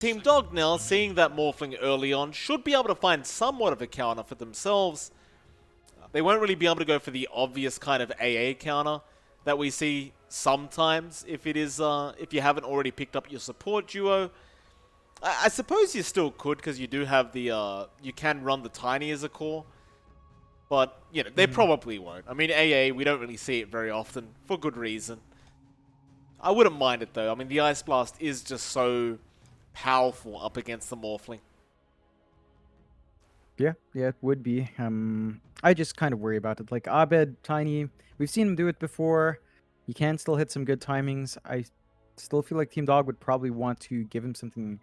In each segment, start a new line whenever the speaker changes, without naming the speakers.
Team Dog now, seeing that Morphling early on, should be able to find somewhat of a counter for themselves. They won't really be able to go for the obvious kind of AA counter that we see sometimes if you haven't already picked up your support duo. I suppose you still could, because you do have the you can run the Tiny as a core, but you know they probably won't. I mean, AA, we don't really see it very often for good reason. I wouldn't mind it though. I mean, the Ice Blast is just so powerful up against the Morphling.
Yeah, it would be. I just kind of worry about it. Like Abed, Tiny, we've seen him do it before. He can still hit some good timings. I still feel like Team Dog would probably want to give him something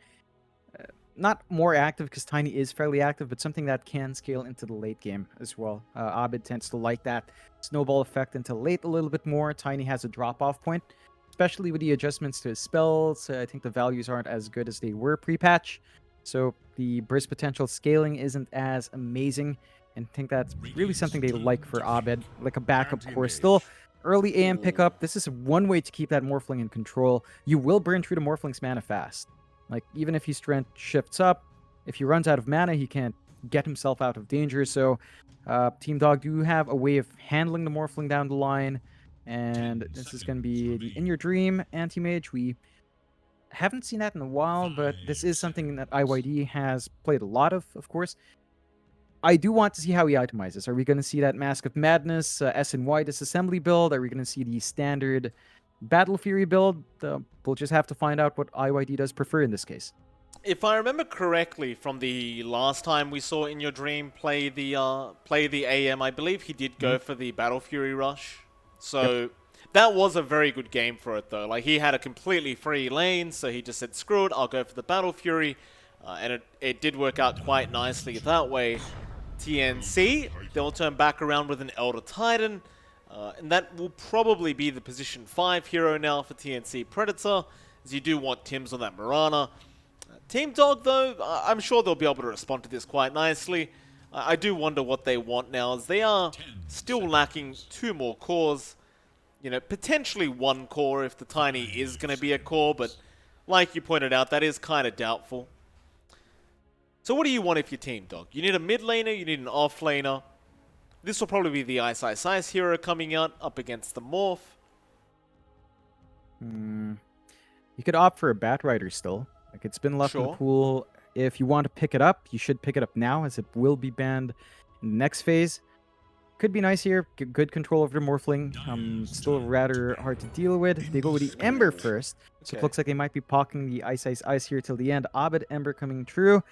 not more active, because Tiny is fairly active, but something that can scale into the late game as well. Abed tends to like that snowball effect into late a little bit more. Tiny has a drop-off point, especially with the adjustments to his spells. I think the values aren't as good as they were pre-patch, so the burst potential scaling isn't as amazing, and I think that's really something they like for Abed, like a backup core. Still, early AM pickup, this is one way to keep that Morphling in control. You will burn through the Morphling's mana fast. Like, even if his strength shifts up, if he runs out of mana, he can't get himself out of danger. So, Team Dog do have a way of handling the Morphling down the line. And this is going to be the In Your Dream Anti-Mage. We haven't seen that in a while, but this is something that IYD has played a lot of course. I do want to see how he itemizes. Are we going to see that Mask of Madness, SNY disassembly build? Are we going to see the standard Battle Fury build? We'll just have to find out what IYD does prefer in this case.
If I remember correctly from the last time we saw In Your Dream play the AM, I believe he did go for the Battle Fury Rush. So that was a very good game for it though. Like, he had a completely free lane, so he just said, screw it, I'll go for the Battle Fury. And it did work out quite nicely that way. TNC, they'll turn back around with an Elder Titan. And that will probably be the position 5 hero now for TNC Predator, as you do want Tims on that Mirana. Team Dog, though, I'm sure they'll be able to respond to this quite nicely. I do wonder what they want now, as they are still lacking 2 more cores. You know, potentially 1 core if the Tiny is going to be a core, but like you pointed out, that is kind of doubtful. So what do you want if you're Team Dog? You need a mid laner, you need an off laner. This will probably be the Ice hero coming out up against the Morph.
You could opt for a Bat Rider still. Like, it's been left in the pool. If you want to pick it up, you should pick it up now, as it will be banned in the next phase. Could be nice here. Get good control over the Morphling. Still rather hard to deal with. They go with the Ember first. So it looks like they might be pocketing the Ice here till the end. Abed Ember coming through.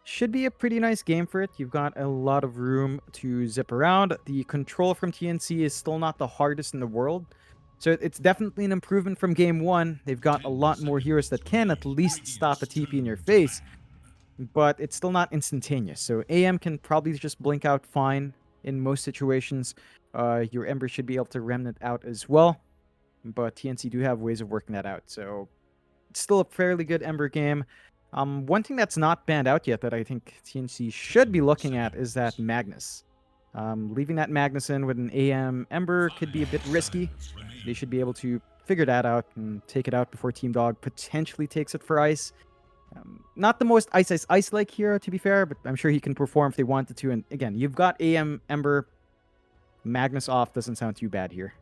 Should be a pretty nice game for it. You've got a lot of room to zip around. The control from TNC is still not the hardest in the world. So it's definitely an improvement from game 1. They've got a lot more heroes that can at least stop a TP in your face. But it's still not instantaneous. So AM can probably just blink out fine in most situations. Your Ember should be able to remnant out as well. But TNC do have ways of working that out. So it's still a fairly good Ember game. One thing that's not banned out yet that I think TNC should be looking at is that Magnus. Leaving that Magnus in with an AM Ember could be a bit risky. They should be able to figure that out and take it out before Team Dog potentially takes it for Ice. Not the most Ice-like hero, to be fair, but I'm sure he can perform if they wanted to. And again, you've got AM Ember. Magnus off doesn't sound too bad here.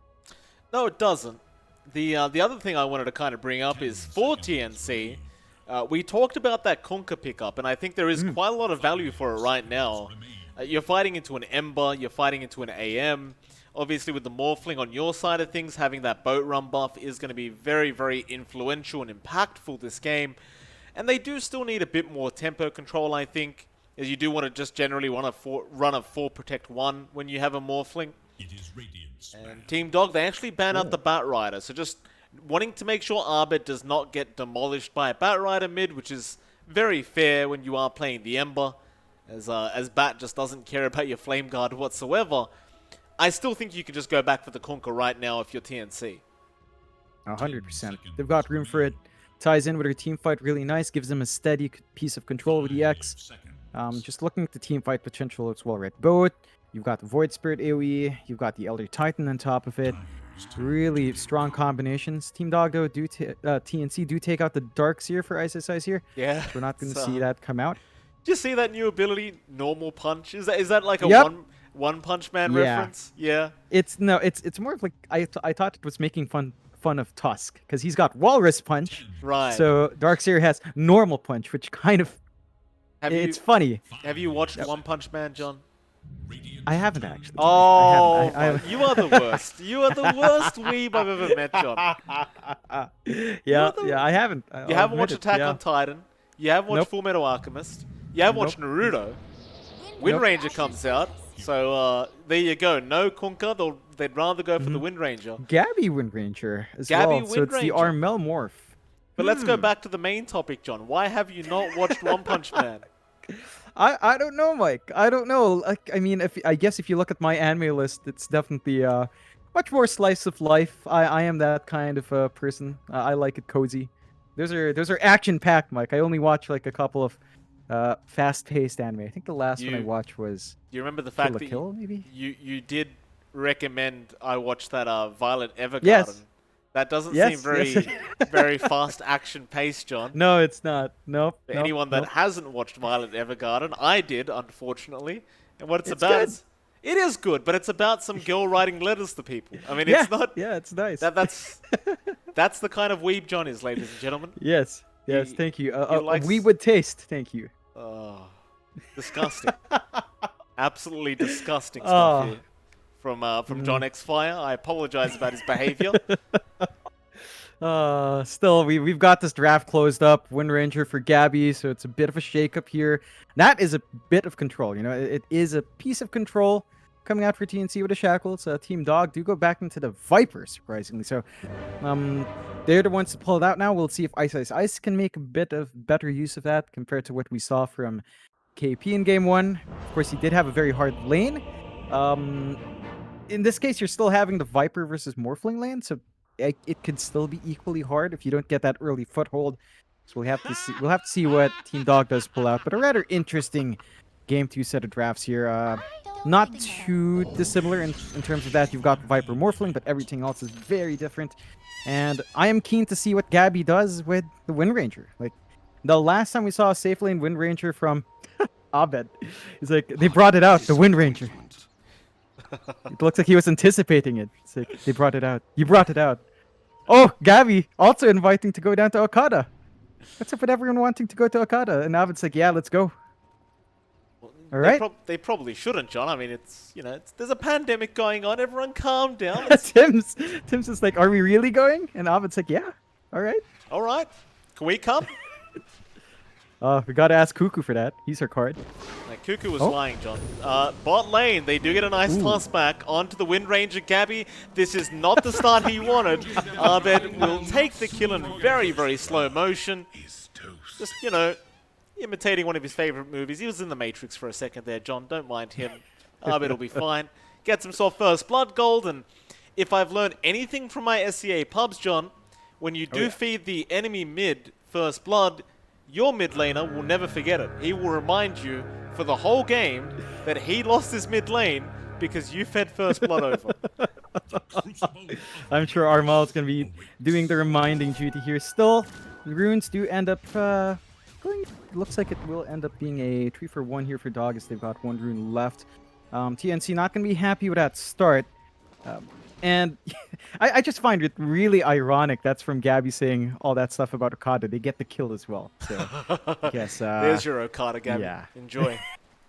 No, it doesn't. The other thing I wanted to kind of bring up is for TNC, we talked about that Kunkka pickup, and I think there is quite a lot of value for it right now. You're fighting into an Ember, you're fighting into an AM. Obviously, with the Morphling on your side of things, having that boat run buff is going to be very, very influential and impactful this game. And they do still need a bit more tempo control, I think, as you do want to just generally run a 4 Protect 1 when you have a Morphling. And Team Dog, they actually ban out the Bat Rider, so just wanting to make sure Abed does not get demolished by a Bat Rider mid, which is very fair when you are playing the Ember, as Bat just doesn't care about your Flame Guard whatsoever. I still think you could just go back for the Kunkka right now if you're TNC.
100%. They've got room for it. Ties in with her team fight really nice, gives them a steady piece of control with the X. Just looking at the team fight potential, it's well read. Boat, you've got the Void Spirit AoE, you've got the Elder Titan on top of it. Really strong combinations. Team Dog, though, TNC do take out the Dark Seer for Ice here.
Yeah.
So we're not going to see that come out.
Did you see that new ability, Normal Punch? Is that like a
Yep.
one Punch Man reference? Yeah.
It's more of like I thought it was making fun of Tusk because he's got Walrus Punch.
Right.
So Darkseer has Normal Punch, which kind of it's funny.
Have you watched One Punch Man, John?
I haven't actually.
Oh,
I haven't.
you are the worst. You are the worst weeb I've ever met, John.
Yeah, I haven't.
You haven't watched Attack on Titan. You haven't watched Full Metal Alchemist. You haven't watched Naruto. Wind Ranger comes out. So there you go. No Kunkka. They'd rather go for the Wind Ranger.
Gabby Wind Ranger as well. So it's the Armel morph.
But let's go back to the main topic, John. Why have you not watched One Punch Man?
I don't know, Mike. I don't know. Like, I mean, I guess if you look at my anime list, it's definitely much more slice of life. I am that kind of person. I like it cozy. Those are action packed, Mike. I only watch like a couple of fast paced anime. I think the last one I watched was.
Do you remember the fact
Kill
that
la Kill, maybe?
you did recommend I watch that Violet Evergarden?
Yes.
That doesn't seem very fast action paced, John.
No, it's not. Nope.
For anyone that hasn't watched Violet Evergarden, I did, unfortunately. And what it's about
good.
It is good, but it's about some girl writing letters to people. I mean, it's not.
Yeah, it's nice.
That's the kind of weeb John is, ladies and gentlemen.
Yes. Thank you.
likes-
would taste. Thank you.
Oh, disgusting. Absolutely disgusting stuff here from JohnXFire. I apologize about his behavior.
Still, we've got this draft closed up. Wind Ranger for Gabby, so it's a bit of a shakeup here. That is a bit of control. You know, it is a piece of control coming out for TNC with a shackle. It's Team Dog do go back into the Viper, surprisingly. So, they're the ones to pull it out now. We'll see if Ice can make a bit of better use of that compared to what we saw from KP in Game 1. Of course, he did have a very hard lane. In this case, you're still having the Viper versus Morphling lane, so it could still be equally hard if you don't get that early foothold. So we'll have to see what Team Dog does pull out. But a rather interesting Game 2 set of drafts here. Not too dissimilar in terms of that. You've got Viper Morphling, but everything else is very different. And I am keen to see what Gabby does with the Wind Ranger. Like, the last time we saw a safe lane Wind Ranger from Abed, it's like, they brought it out, the Wind Ranger. It looks like he was anticipating it. It's like, they brought it out. You brought it out. Oh, Gabby also inviting to go down to Okada. What's up with everyone wanting to go to Okada? And Abed's like, yeah, let's go. All right.
They probably shouldn't, John. I mean, there's a pandemic going on. Everyone calm down.
Tim's is like, are we really going? And Abed's like, yeah. All right.
All right. Can we come?
We gotta ask Cuckoo for that. He's her card.
Like, Cuckoo was lying, John. Bot lane, they do get a nice toss back onto the Wind Ranger Gabby. This is not the start he wanted. Abed will take the kill in very, very slow motion. Just, imitating one of his favorite movies. He was in The Matrix for a second there, John. Don't mind him. Abed will be fine. Gets himself first blood gold, and if I've learned anything from my SCA pubs, John, when you do feed the enemy mid first blood, your mid laner will never forget it. He will remind you for the whole game that he lost his mid lane because you fed first blood over.
I'm sure Armal is going to be doing the reminding duty here. Still, the runes do end up going. Looks like it will end up being a 3-for-1 here for Dog as they've got one rune left. TNC not going to be happy with that start. And I just find it really ironic that's from Gabby saying all that stuff about Okada. They get the kill as well. So, I guess,
there's your Okada, Gabby.
Yeah.
Enjoy.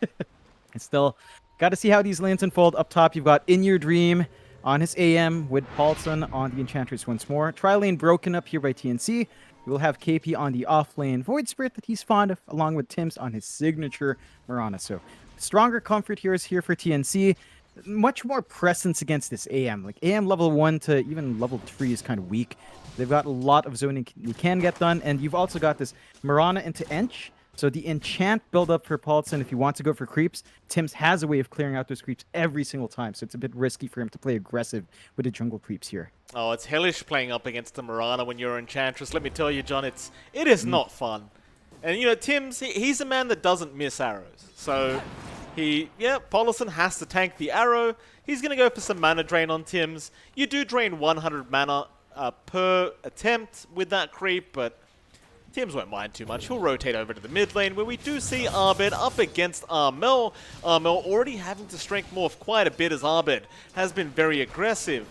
And still, got to see how these lanes unfold. Up top, you've got In Your Dream on his AM with Paulson on the Enchantress once more. Tri-lane broken up here by TNC. We will have KP on the off-lane Void Spirit that he's fond of, along with Tim's on his signature Mirana. So, stronger comfort here is here for TNC. Much more presence against this AM. Like, AM level 1 to even level 3 is kind of weak. They've got a lot of zoning you can get done, and you've also got this Mirana into Ench. So the enchant build up for Paulson, if you want to go for creeps, Tim's has a way of clearing out those creeps every single time. So it's a bit risky for him to play aggressive with the jungle creeps here.
Oh, it's hellish playing up against the Mirana when you're Enchantress. Let me tell you, John, it is not fun. And, Tim's, he's a man that doesn't miss arrows. So Polison has to tank the arrow. He's going to go for some mana drain on Tims. You do drain 100 mana per attempt with that creep, but Tims won't mind too much. He'll rotate over to the mid lane, where we do see Abed up against Armel. Armel already having to strength morph quite a bit, as Abed has been very aggressive.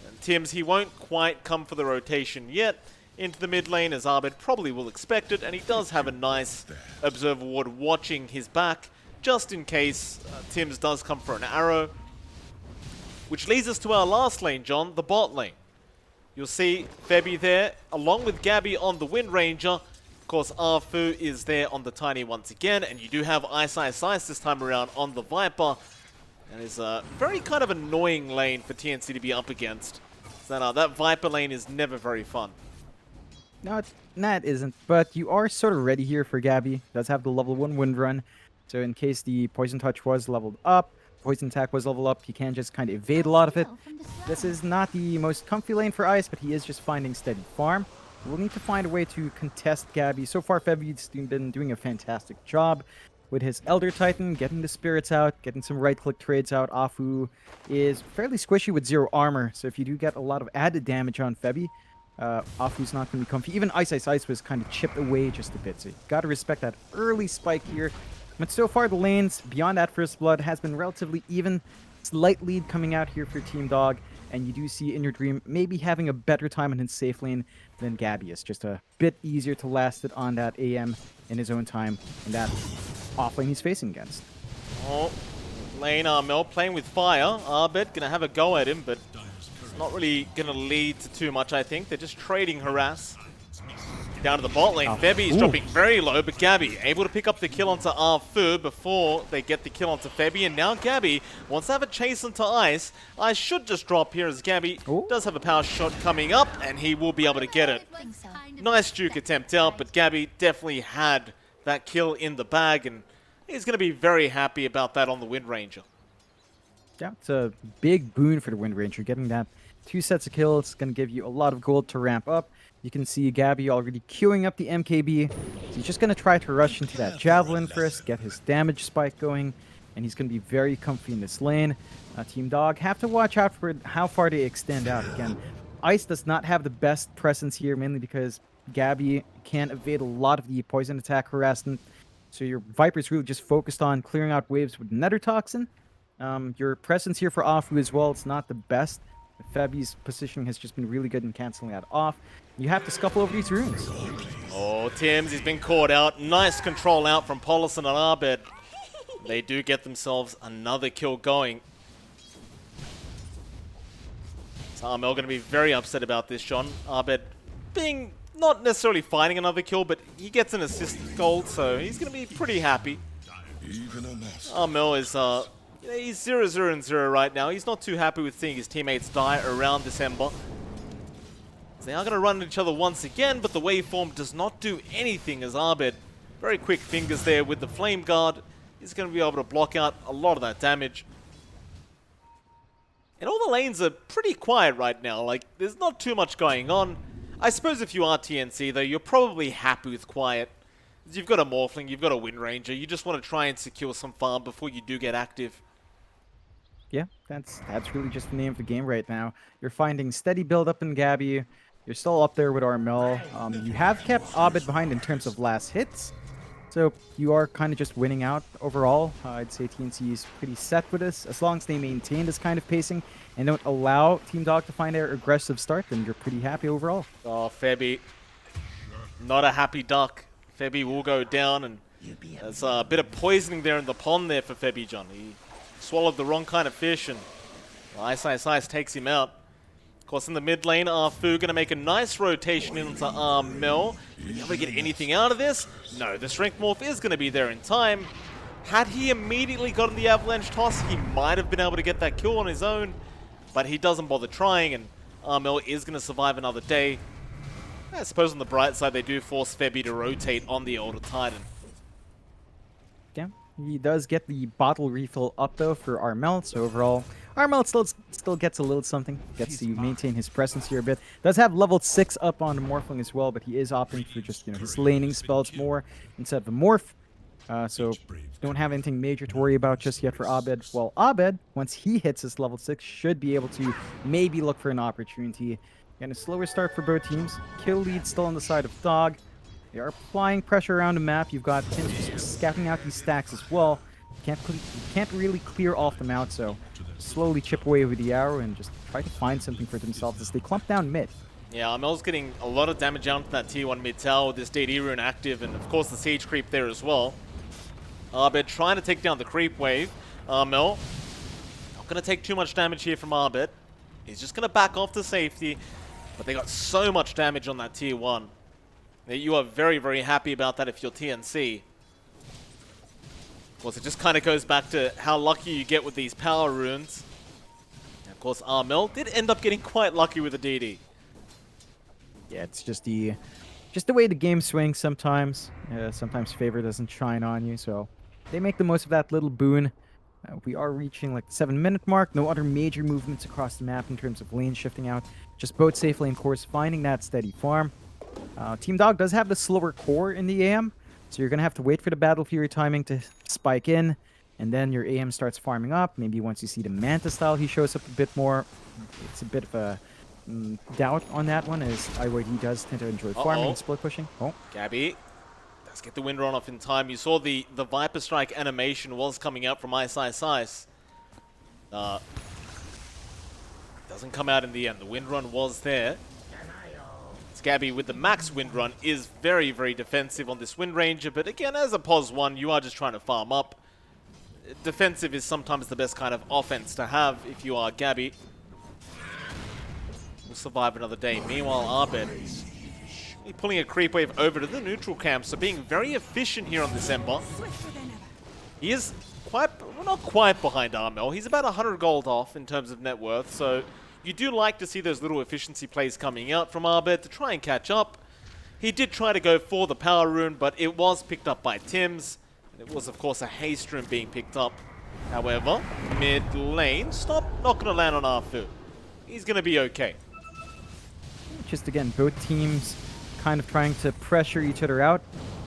And Tims, he won't quite come for the rotation yet into the mid lane, as Abed probably will expect it, and he does have a nice Observer Ward watching his back, just in case Tims does come for an arrow. Which leads us to our last lane, John, the bot lane. You'll see Febby there, along with Gabby on the Wind Ranger. Of course, Arfu is there on the Tiny once again, and you do have Ice this time around on the Viper. And it's a very kind of annoying lane for TNC to be up against. So that Viper lane is never very fun.
No, it isn't, but you are sort of ready here for Gabby. Does have the level 1 Wind Run, so in case the Poison Touch was leveled up, Poison Attack was leveled up, he can just kind of evade a lot of it. This is not the most comfy lane for Ice, but he is just finding steady farm. We'll need to find a way to contest Gabby. So far, Febby's been doing a fantastic job with his Elder Titan, getting the spirits out, getting some right-click trades out. Afu is fairly squishy with 0 armor, so if you do get a lot of added damage on Febby, Afu's not going to be comfy. Even Ice was kind of chipped away just a bit, so you got to respect that early spike here. But so far, the lanes beyond that First Blood has been relatively even. Slight lead coming out here for Team Dog, and you do see In Your Dream maybe having a better time in his safe lane than Gabby is. Just a bit easier to last it on that AM in his own time, and that off lane he's facing against.
Oh, lane Mel playing with fire. Arbet gonna have a go at him, but it's not really gonna lead to too much, I think. They're just trading harass. Down to the bot lane, Febby is dropping very low, but Gabby able to pick up the kill onto Arfu before they get the kill onto Febby, and now Gabby wants to have a chase onto Ice. Ice should just drop here, as Gabby does have a power shot coming up, and he will be able to get it. Nice juke attempt out, but Gabby definitely had that kill in the bag, and he's going to be very happy about that on the Wind Ranger.
Yeah, it's a big boon for the Wind Ranger. Getting that 2 sets of kills is going to give you a lot of gold to ramp up. You can see Gabby already queuing up the MKB. So he's just going to try to rush into that Javelin first, get his damage spike going, and he's going to be very comfy in this lane. Team Dog have to watch out for how far they extend out. Again, Ice does not have the best presence here, mainly because Gabby can evade a lot of the poison attack harassment. So your Viper's really just focused on clearing out waves with Nether Toxin. Your presence here for Afu as well, it's not the best. Febby's positioning has just been really good in canceling that off. You have to scuffle over these runes.
Oh, Tims, he's been caught out. Nice control out from Polison and Arbed. They do get themselves another kill going. So Armel going to be very upset about this, John. Arbed being not necessarily finding another kill, but he gets an assist gold, so he's going to be pretty happy. Armel is he's 0-0-0 right now. He's not too happy with seeing his teammates die around December. They are going to run into each other once again, but the waveform does not do anything, as Arbed, very quick fingers there with the Flame Guard, is going to be able to block out a lot of that damage. And all the lanes are pretty quiet right now. Like, there's not too much going on. I suppose if you are TNC, though, you're probably happy with quiet. You've got a Morphling, you've got a Wind Ranger. You just want to try and secure some farm before you do get active.
Yeah, that's really just the name of the game right now. You're finding steady build-up in Gabby. You're still up there with Armel. You have kept Abed behind in terms of last hits. So you are kind of just winning out overall. I'd say TNC is pretty set with this. As long as they maintain this kind of pacing and don't allow Team Dog to find their aggressive start, then you're pretty happy overall.
Oh, Febby. Not a happy duck. Febby will go down, and there's a bit of poisoning there in the pond there for Febby, John. He swallowed the wrong kind of fish, and Ice takes him out. Of course, in the mid lane, Arfu going to make a nice rotation into Armel. Will he ever get anything out of this? No, the Strength Morph is going to be there in time. Had he immediately gotten the Avalanche Toss, he might have been able to get that kill on his own, but he doesn't bother trying, and Armel is going to survive another day. I suppose on the bright side, they do force Febby to rotate on the Elder Titan.
Yeah, he does get the bottle refill up, though, for Armel, so overall, Armel still gets a little something. Gets to maintain his presence here a bit. Does have level 6 up on the Morphling as well, but he is opting for just, his laning spells more instead of the Morph. So don't have anything major to worry about just yet for Abed. Well, Abed, once he hits his level 6, should be able to maybe look for an opportunity. Again, a slower start for both teams. Kill lead still on the side of Dog. They are applying pressure around the map. You've got Tim scouting out these stacks as well. You can't really clear all of them out, so slowly chip away with the arrow and just try to find something for themselves as they clump down mid.
Yeah, Mel's getting a lot of damage out of that tier 1 mid tower with this DD rune active, and of course the siege creep there as well. Abed trying to take down the creep wave. Mel not going to take too much damage here from Abed. He's just going to back off to safety, but they got so much damage on that tier 1. You are very, very happy about that if you're TNC. Of course, it just kind of goes back to how lucky you get with these power runes. And of course, Armel did end up getting quite lucky with the DD.
Yeah, it's just the way the game swings sometimes. Sometimes favor doesn't shine on you, so they make the most of that little boon. We are reaching like the 7-minute mark. No other major movements across the map in terms of lane shifting out. Just both safe lane course, finding that steady farm. Team Dog does have the slower core in the AM, so you're going to have to wait for the Battle Fury timing to spike in, and then your AM starts farming up. Maybe once you see the Manta style, he shows up a bit more. It's a bit of a doubt on that one, as IYD does tend to enjoy farming and split pushing. Oh,
Gabby does get the wind run off in time. You saw the Viper Strike animation was coming out from Ice. Doesn't come out in the end. The wind run was there. Gabby with the max wind run is very, very defensive on this Wind Ranger, but again, as a POS 1, you are just trying to farm up. Defensive is sometimes the best kind of offense to have if you are Gabby. We'll survive another day. Meanwhile, Abed pulling a creep wave over to the neutral camp, so being very efficient here on this Ember. He is quite, well, not quite behind Armel. He's about 100 gold off in terms of net worth, so you do like to see those little efficiency plays coming out from Abed to try and catch up. He did try to go for the power rune, but it was picked up by Tims. And it was, of course, a haste rune being picked up. However, mid lane, not going to land on Arfu. He's going to be okay.
Just again, both teams kind of trying to pressure each other out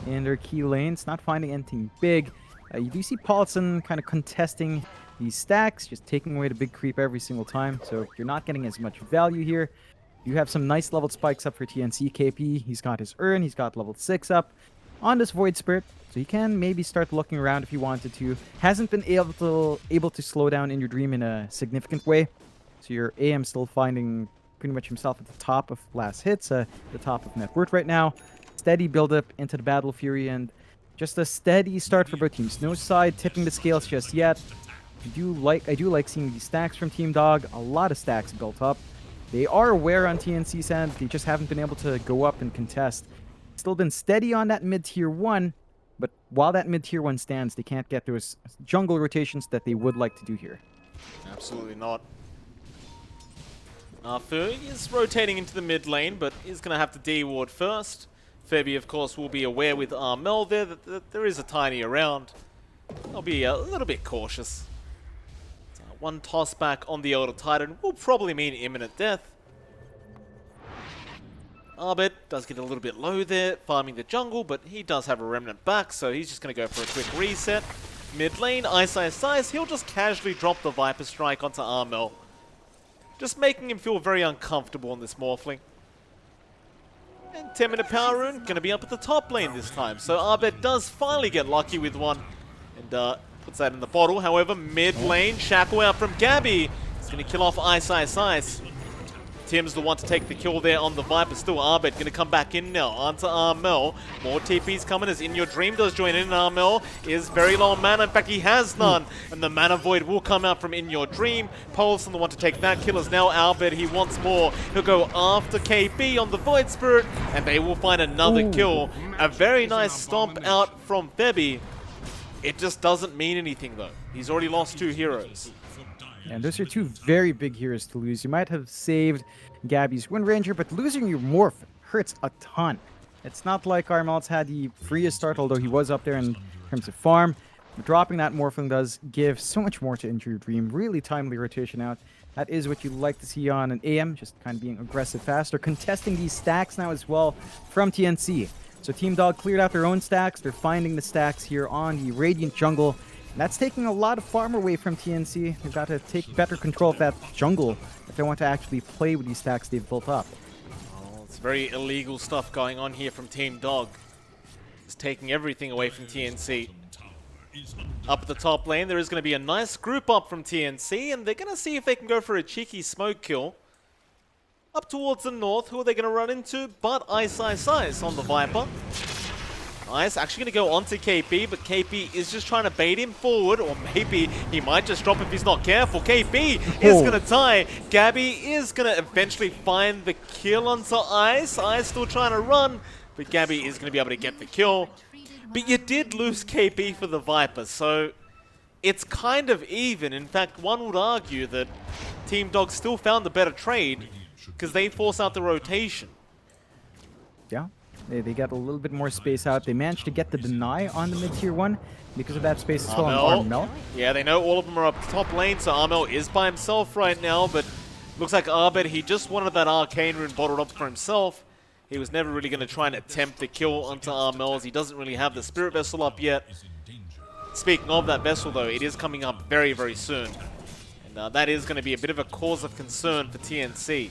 in their key lanes, not finding anything big. You do see Paulson kind of contesting these stacks, just taking away the big creep every single time, so you're not getting as much value here. You have some nice leveled spikes up for TNC KP. He's got his Urn, he's got level 6 up on this Void Spirit, so he can maybe start looking around if he wanted to. Hasn't been able to slow down in your dream in a significant way, so your AM still finding pretty much himself at the top of last hits, the top of net worth right now. Steady build up into the Battle Fury, and just a steady start for both teams. No side tipping the scales just yet. I do like seeing these stacks from Team Dog. A lot of stacks built up. They are aware on TNC sand. They just haven't been able to go up and contest. Still been steady on that mid-tier 1, but while that mid-tier 1 stands, they can't get those jungle rotations that they would like to do here.
Absolutely not. Arfu is rotating into the mid lane, but is going to have to D-ward first. Febby, of course, will be aware with Armel there that there is a tiny around. I'll be a little bit cautious. One toss back on the Elder Titan will probably mean imminent death. Abed does get a little bit low there, farming the jungle, but he does have a remnant back, so he's just going to go for a quick reset. Mid lane, Ice, he'll just casually drop the Viper Strike onto Armel. Just making him feel very uncomfortable on this Morphling. And 10-minute power rune, going to be up at the top lane this time, so Abed does finally get lucky with one. And puts that in the bottle. However, mid lane, shackle out from Gabby. He's going to kill off Ice. Tim's the one to take the kill there on the Viper. Still Abed going to come back in now onto Armel. More TPs coming as In Your Dream does join in. Armel is very low on mana. In fact, he has none. And the mana void will come out from In Your Dream. Paulson the one to take that kill is now Abed. He wants more. He'll go after KB on the Void Spirit. And they will find another kill. A very nice stomp out from Febby. It just doesn't mean anything, though. He's already lost 2 heroes.
And those are 2 very big heroes to lose. You might have saved Gabby's Wind Ranger, but losing your Morph hurts a ton. It's not like Armel's had the freest start, although he was up there in terms of farm. But dropping that Morphling does give so much more to In Your Dream. Really timely rotation out. That is what you like to see on an AM, just kind of being aggressive faster. Contesting these stacks now as well from TNC. So Team Dog cleared out their own stacks. They're finding the stacks here on the Radiant jungle. And that's taking a lot of farm away from TNC. They've got to take better control of that jungle if they want to actually play with these stacks they've built up.
Oh, it's very illegal stuff going on here from Team Dog. It's taking everything away from TNC. Up at the top lane, there is going to be a nice group up from TNC, and they're going to see if they can go for a cheeky smoke kill. Up towards the north, who are they going to run into? But Ice on the Viper. Ice actually going to go onto KP, but KP is just trying to bait him forward, or maybe he might just drop if he's not careful. KP is going to die. Gabby is going to eventually find the kill onto Ice. Ice still trying to run, but Gabby is going to be able to get the kill. But you did lose KP for the Viper, so it's kind of even. In fact, one would argue that Team Dog still found the better trade because they force out the rotation.
Yeah, they got a little bit more space out. They managed to get the deny on the mid-tier 1 because of that space as well on Armel.
Yeah, they know all of them are up top lane, so Armel is by himself right now, but looks like Abed, he just wanted that Arcane Rune bottled up for himself. He was never really going to try and attempt the kill onto Armel, as he doesn't really have the Spirit Vessel up yet. Speaking of that vessel, though, it is coming up very, very soon. And that is going to be a bit of a cause of concern for TNC.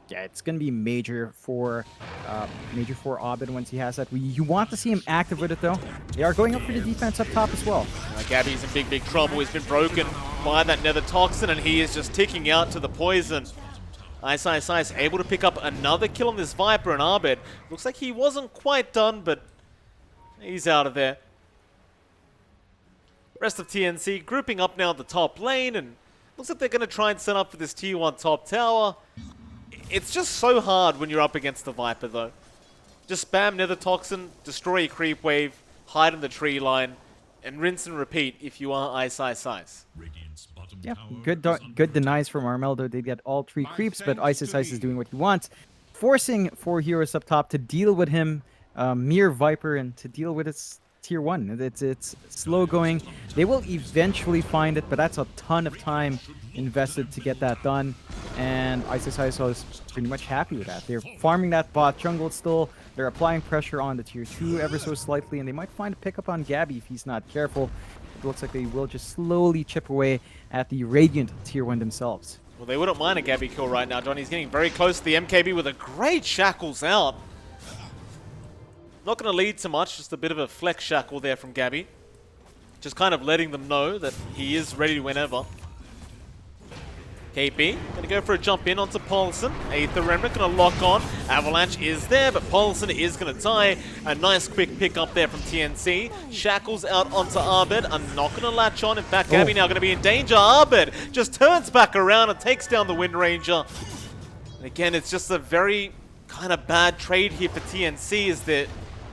Yeah, it's going to be major for Abed once he has that. You want to see him active with it, though. They are going up for the defense up top as well.
Gabby's in big, big trouble. He's been broken by that Nether Toxin, and he is just ticking out to the poison. Ice able to pick up another kill on this Viper, and Abed looks like he wasn't quite done, but he's out of there. Rest of TNC grouping up now at the top lane, and looks like they're going to try and set up for this tier 1 top tower. It's just so hard when you're up against the Viper, though. Just spam Nether Toxin, destroy a creep wave, hide in the tree line, and rinse and repeat if you are Ice.
Yeah, good denies from Armel, though. They get all 3 creeps, but Ice is doing what he wants. Forcing 4 heroes up top to deal with him, mere Viper, and to deal with its tier 1. It's slow going. They will eventually find it, but that's a ton of time invested to get that done. And Ice is pretty much happy with that. They're farming that bot jungle still. They're applying pressure on the tier 2 ever so slightly, and they might find a pickup on Gabby if he's not careful. It looks like they will just slowly chip away at the Radiant tier 1 themselves.
Well, they wouldn't mind a Gabby kill right now, Johnny's getting very close to the MKB with a great shackles out. Not going to lead to much, just a bit of a flex shackle there from Gabby. Just kind of letting them know that he is ready whenever. KP going to go for a jump in onto Paulson. Aether Remnant going to lock on. Avalanche is there, but Paulson is going to die. A nice quick pick up there from TNC. Shackles out onto Abed. I'm not going to latch on. In fact, Gabby now going to be in danger. Abed just turns back around and takes down the Wind Ranger. And again, it's just a very kind of bad trade here for TNC, as they're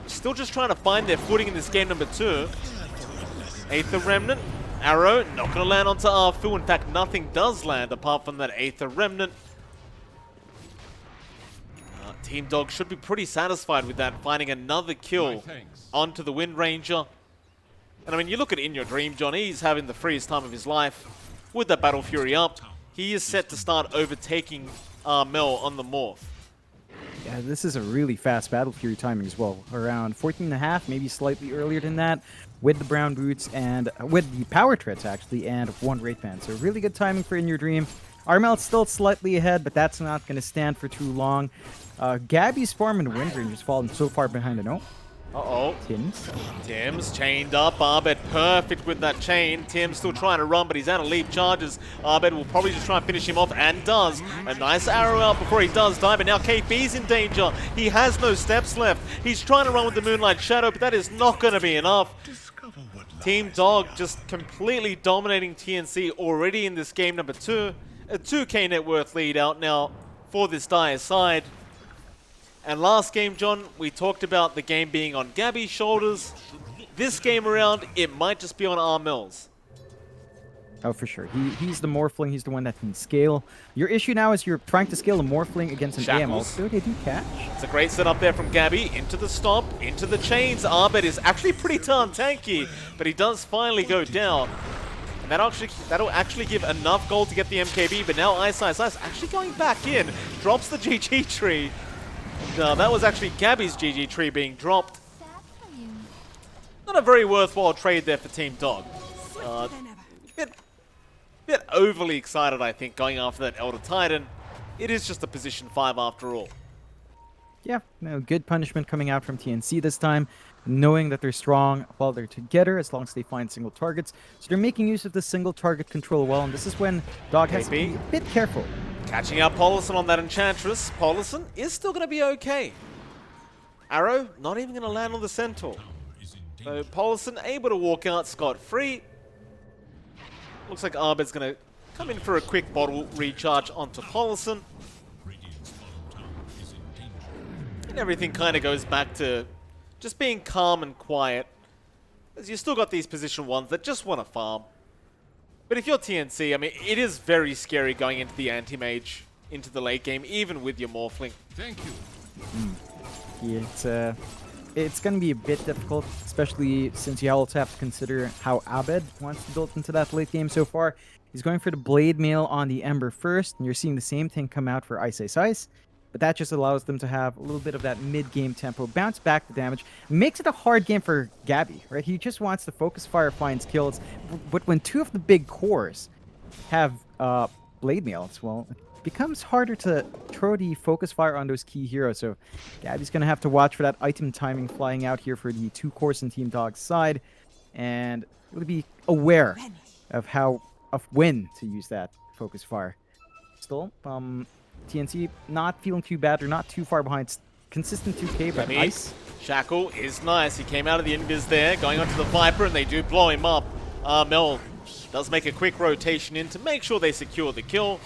still just trying to find their footing in this game number 2. Aether Remnant. Arrow, not going to land onto Arfu. In fact, nothing does land apart from that Aether Remnant. Team Dog should be pretty satisfied with that, finding another kill onto the Wind Ranger. And I mean, you look at In Your Dream, John, he's having the freest time of his life with that Battle Fury up. He is set to start overtaking Mel on the Morph.
Yeah, this is a really fast Battle Fury timing as well. Around 14.5, maybe slightly earlier than that, with the brown boots and with the power treads actually, and 1 Wraith Band. So really good timing for In Your Dream. Armel's still slightly ahead, but that's not going to stand for too long. Gabby's farm and Wind Ranger's fallen so far behind. No.
Uh-oh.
Tim's
chained up. Abed perfect with that chain. Tim's still trying to run, but he's out of leap charges. Abed will probably just try and finish him off, and does. A nice arrow out before he does die, but now KP's in danger. He has no steps left. He's trying to run with the Moonlight Shadow, but that is not going to be enough. Team Dog just completely dominating TNC already in this game number 2. A 2k net worth lead out now for this dire side. And last game, John, we talked about the game being on Gabby's shoulders. This game around, it might just be on Armel's.
Oh, for sure. He's the Morphling. He's the one that can scale. Your issue now is you're trying to scale a Morphling against an AML. So they do catch.
It's a great setup there from Gabby. Into the stomp, into the chains. Abed is actually pretty darn tanky, but he does finally go down. And that'll actually give enough gold to get the MKB, but now Ice actually going back in. Drops the GG tree. That was actually Gabby's GG tree being dropped. Not a very worthwhile trade there for Team Dog. Bit overly excited, I think, going after that Elder Titan. It is just a position 5 after all.
Yeah, no, good punishment coming out from TNC this time, knowing that they're strong while they're together as long as they find single targets. So they're making use of the single target control well, and this is when Dog has to be a bit careful.
Catching out Polison on that Enchantress. Polison is still going to be okay. Arrow not even going to land on the Centaur. So Polison able to walk out scot-free. Looks like Arbed's going to come in for a quick bottle recharge onto Polison. And everything kind of goes back to just being calm and quiet. As you still got these position 1s that just want to farm. But if you're TNC, I mean, it is very scary going into the anti-mage, into the late game, even with your Morphling.
Thank you.
Yeah, it's going to be a bit difficult, especially since you also have to consider how Abed wants to build into that late game so far. He's going for the Blade Mail on the Ember first, and you're seeing the same thing come out for Ice Ice Ice. But that just allows them to have a little bit of that mid-game tempo, bounce back the damage, makes it a hard game for Gabby, right? He just wants to focus fire, finds kills, but when 2 of the big cores have Blade Mails, well, it becomes harder to throw the focus fire on those key heroes. So Gabby's going to have to watch for that item timing flying out here for the 2 cores in Team Dog's side, and really be aware of when to use that focus fire. Still, TNC not feeling too bad. They're not too far behind. Consistent 2k, but nice.
Shackle is nice. He came out of the invis there, going onto the Viper, and they do blow him up. Mel does make a quick rotation in to make sure they secure the kill.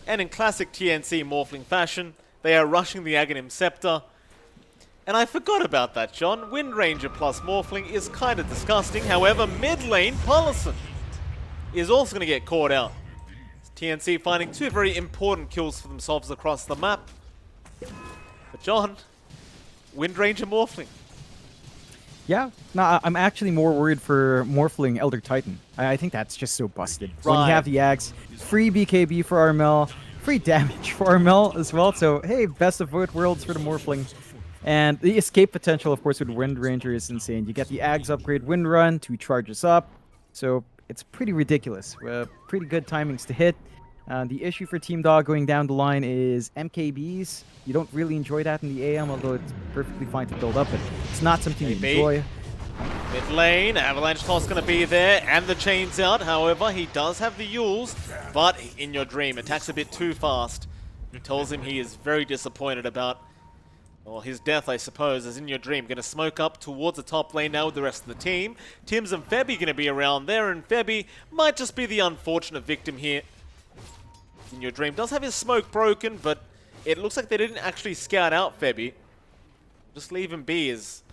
And in classic TNC Morphling fashion, they are rushing the Aghanim Scepter. And I forgot about that, John. Wind Ranger plus Morphling is kind of disgusting. However, mid lane, Polison is also going to get caught out. TNC finding 2 very important kills for themselves across the map. But John, Wind Ranger Morphling.
Yeah, no, I'm actually more worried for Morphling Elder Titan. I think that's just so busted.
Right.
When you have the Axe, free BKB for Armel, free damage for Armel as well. So, hey, best of both worlds for the Morphling. And the escape potential, of course, with Wind Ranger is insane. You get the Ags upgrade Wind Run, 2 charges up. So, it's pretty ridiculous. Pretty good timings to hit. The issue for Team Dog going down the line is MKBs. You don't really enjoy that in the AM, although it's perfectly fine to build up, but it's not something you enjoy.
Mid lane, Avalanche Toss going to be there, and the chain's out. However, he does have the Yules, but in your dream, attacks a bit too fast. It tells him he is very disappointed about, well, his death, I suppose, as in your dream. Going to smoke up towards the top lane now with the rest of the team. Tims and Febby going to be around there, and Febby might just be the unfortunate victim here. In your dream does have his smoke broken, but it looks like they didn't actually scout out Febby. Just leave him be, as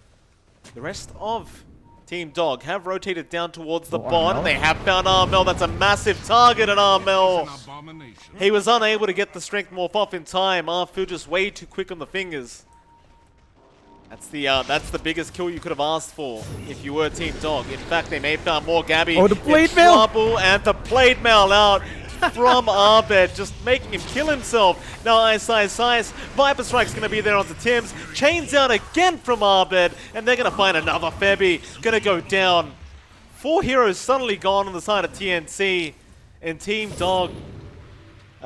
the rest of Team Dog have rotated down towards the bot. They have found Armel. That's a massive target at Armel. He was unable to get the strength morph off in time. Arfu just way too quick on the fingers. That's the biggest kill you could have asked for if you were Team Dog. In fact, they may have found more Gabby.
Oh, the Blade Mail!
And the Blade Mail out from Arbed, just making him kill himself. Now Ice. Viper Strike's going to be there onto Tims. Chains out again from Arbed, and they're going to find another Febby. Going to go down. 4 heroes suddenly gone on the side of TNC, and Team Dog,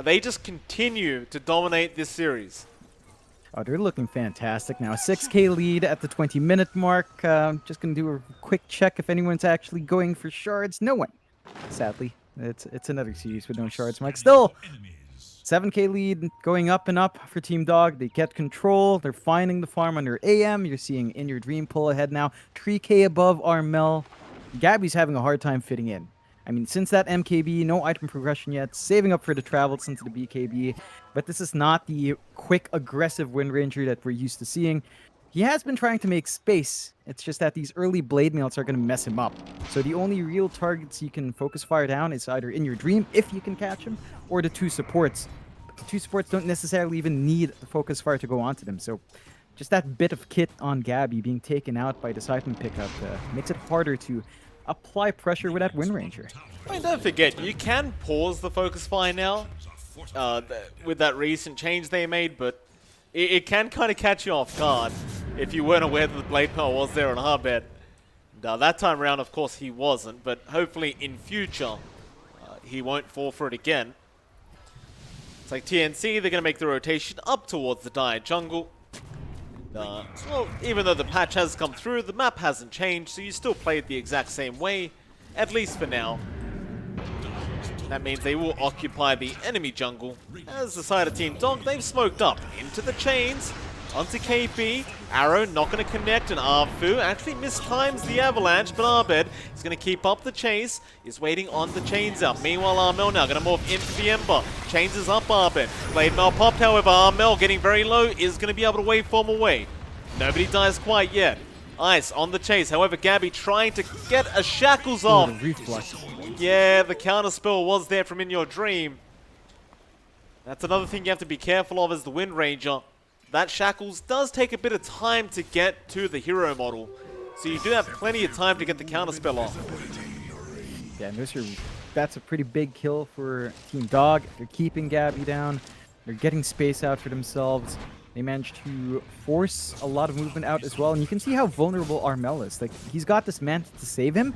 they just continue to dominate this series.
Oh, they're looking fantastic now. 6k lead at the 20-minute mark. Just going to do a quick check if anyone's actually going for shards. No one, sadly. It's another series with no shards, Mike. Still, 7k lead going up and up for Team Dog. They get control. They're finding the farm under AM. You're seeing In Your Dream pull ahead now. 3k above Armel. Gabby's having a hard time fitting in. I mean, since that MKB, no item progression yet. Saving up for the travels into the BKB. But this is not the quick, aggressive Wind Ranger that we're used to seeing. He has been trying to make space. It's just that these early Blade Mails are going to mess him up. So the only real targets you can focus fire down is either In Your Dream, if you can catch him, or the 2 supports. But the 2 supports don't necessarily even need the focus fire to go onto them. So just that bit of kit on Gabby being taken out by the Siphon pickup makes it harder to apply pressure with that Wind Ranger.
I mean, don't forget, you can pause the focus fire now with that recent change they made, but it can kind of catch you off guard if you weren't aware that the blade power was there on Harbed. Now, that time around, of course, he wasn't, but hopefully in future, he won't fall for it again. It's like TNC, they're going to make the rotation up towards the Dire jungle. Well, even though the patch has come through, the map hasn't changed, so you still play it the exact same way, at least for now. That means they will occupy the enemy jungle. As the side of Team Dog, they've smoked up into the chains, onto KP. Arrow not going to connect, and Arfu actually mistimes the avalanche, but Arbed is going to keep up the chase, is waiting on the chains out. Meanwhile, Armel now going to morph into the Ember. Chains is up Arbed. Blade Mail popped, however, Armel getting very low is going to be able to waveform away. Nobody dies quite yet. Ice on the chase, however, Gabby trying to get a shackles off. Yeah, the counterspell was there from In Your Dream. That's another thing you have to be careful of as the Wind Ranger. That shackles does take a bit of time to get to the hero model. So you do have plenty of time to get the counterspell off.
Yeah, and that's a pretty big kill for Team Dog. They're keeping Gabby down. They're getting space out for themselves. They managed to force a lot of movement out as well. And you can see how vulnerable Armel is. Like, he's got this mantle to save him.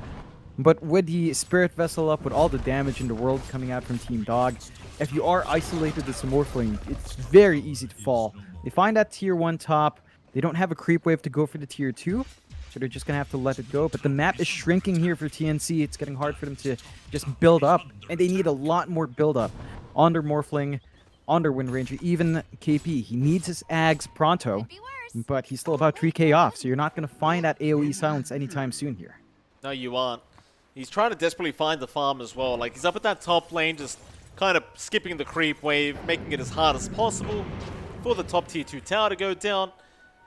But with the Spirit Vessel up, with all the damage in the world coming out from Team Dog, if you are isolated as a Morphling, it's very easy to fall. They find that tier 1 top. They don't have a creep wave to go for the tier 2, so they're just going to have to let it go. But the map is shrinking here for TNC. It's getting hard for them to just build up, and they need a lot more build up on their Morphling, on their Wind Ranger, even KP. He needs his Ags pronto, but he's still about 3k off, so you're not going to find that AoE silence anytime soon here.
No, you aren't. He's trying to desperately find the farm as well. Like, he's up at that top lane, just kind of skipping the creep wave, making it as hard as possible for the top tier 2 tower to go down.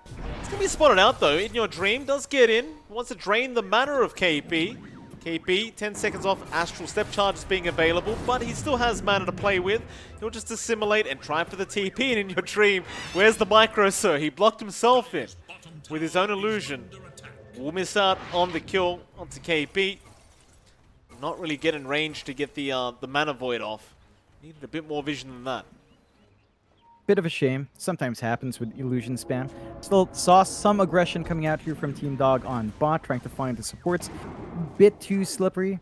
It's going to be spotted out, though. In Your Dream does get in. Wants to drain the mana of KP. KP, 10 seconds off Astral Step Charges being available, but he still has mana to play with. He'll just assimilate and try for the TP. And In Your Dream, where's the micro, sir? He blocked himself in with his own illusion. We'll miss out on the kill onto KP. Not really getting range to get the mana void off. Needed a bit more vision than that.
Bit of a shame. Sometimes happens with illusion spam. Still saw some aggression coming out here from Team Dog on bot, trying to find the supports. Bit too slippery.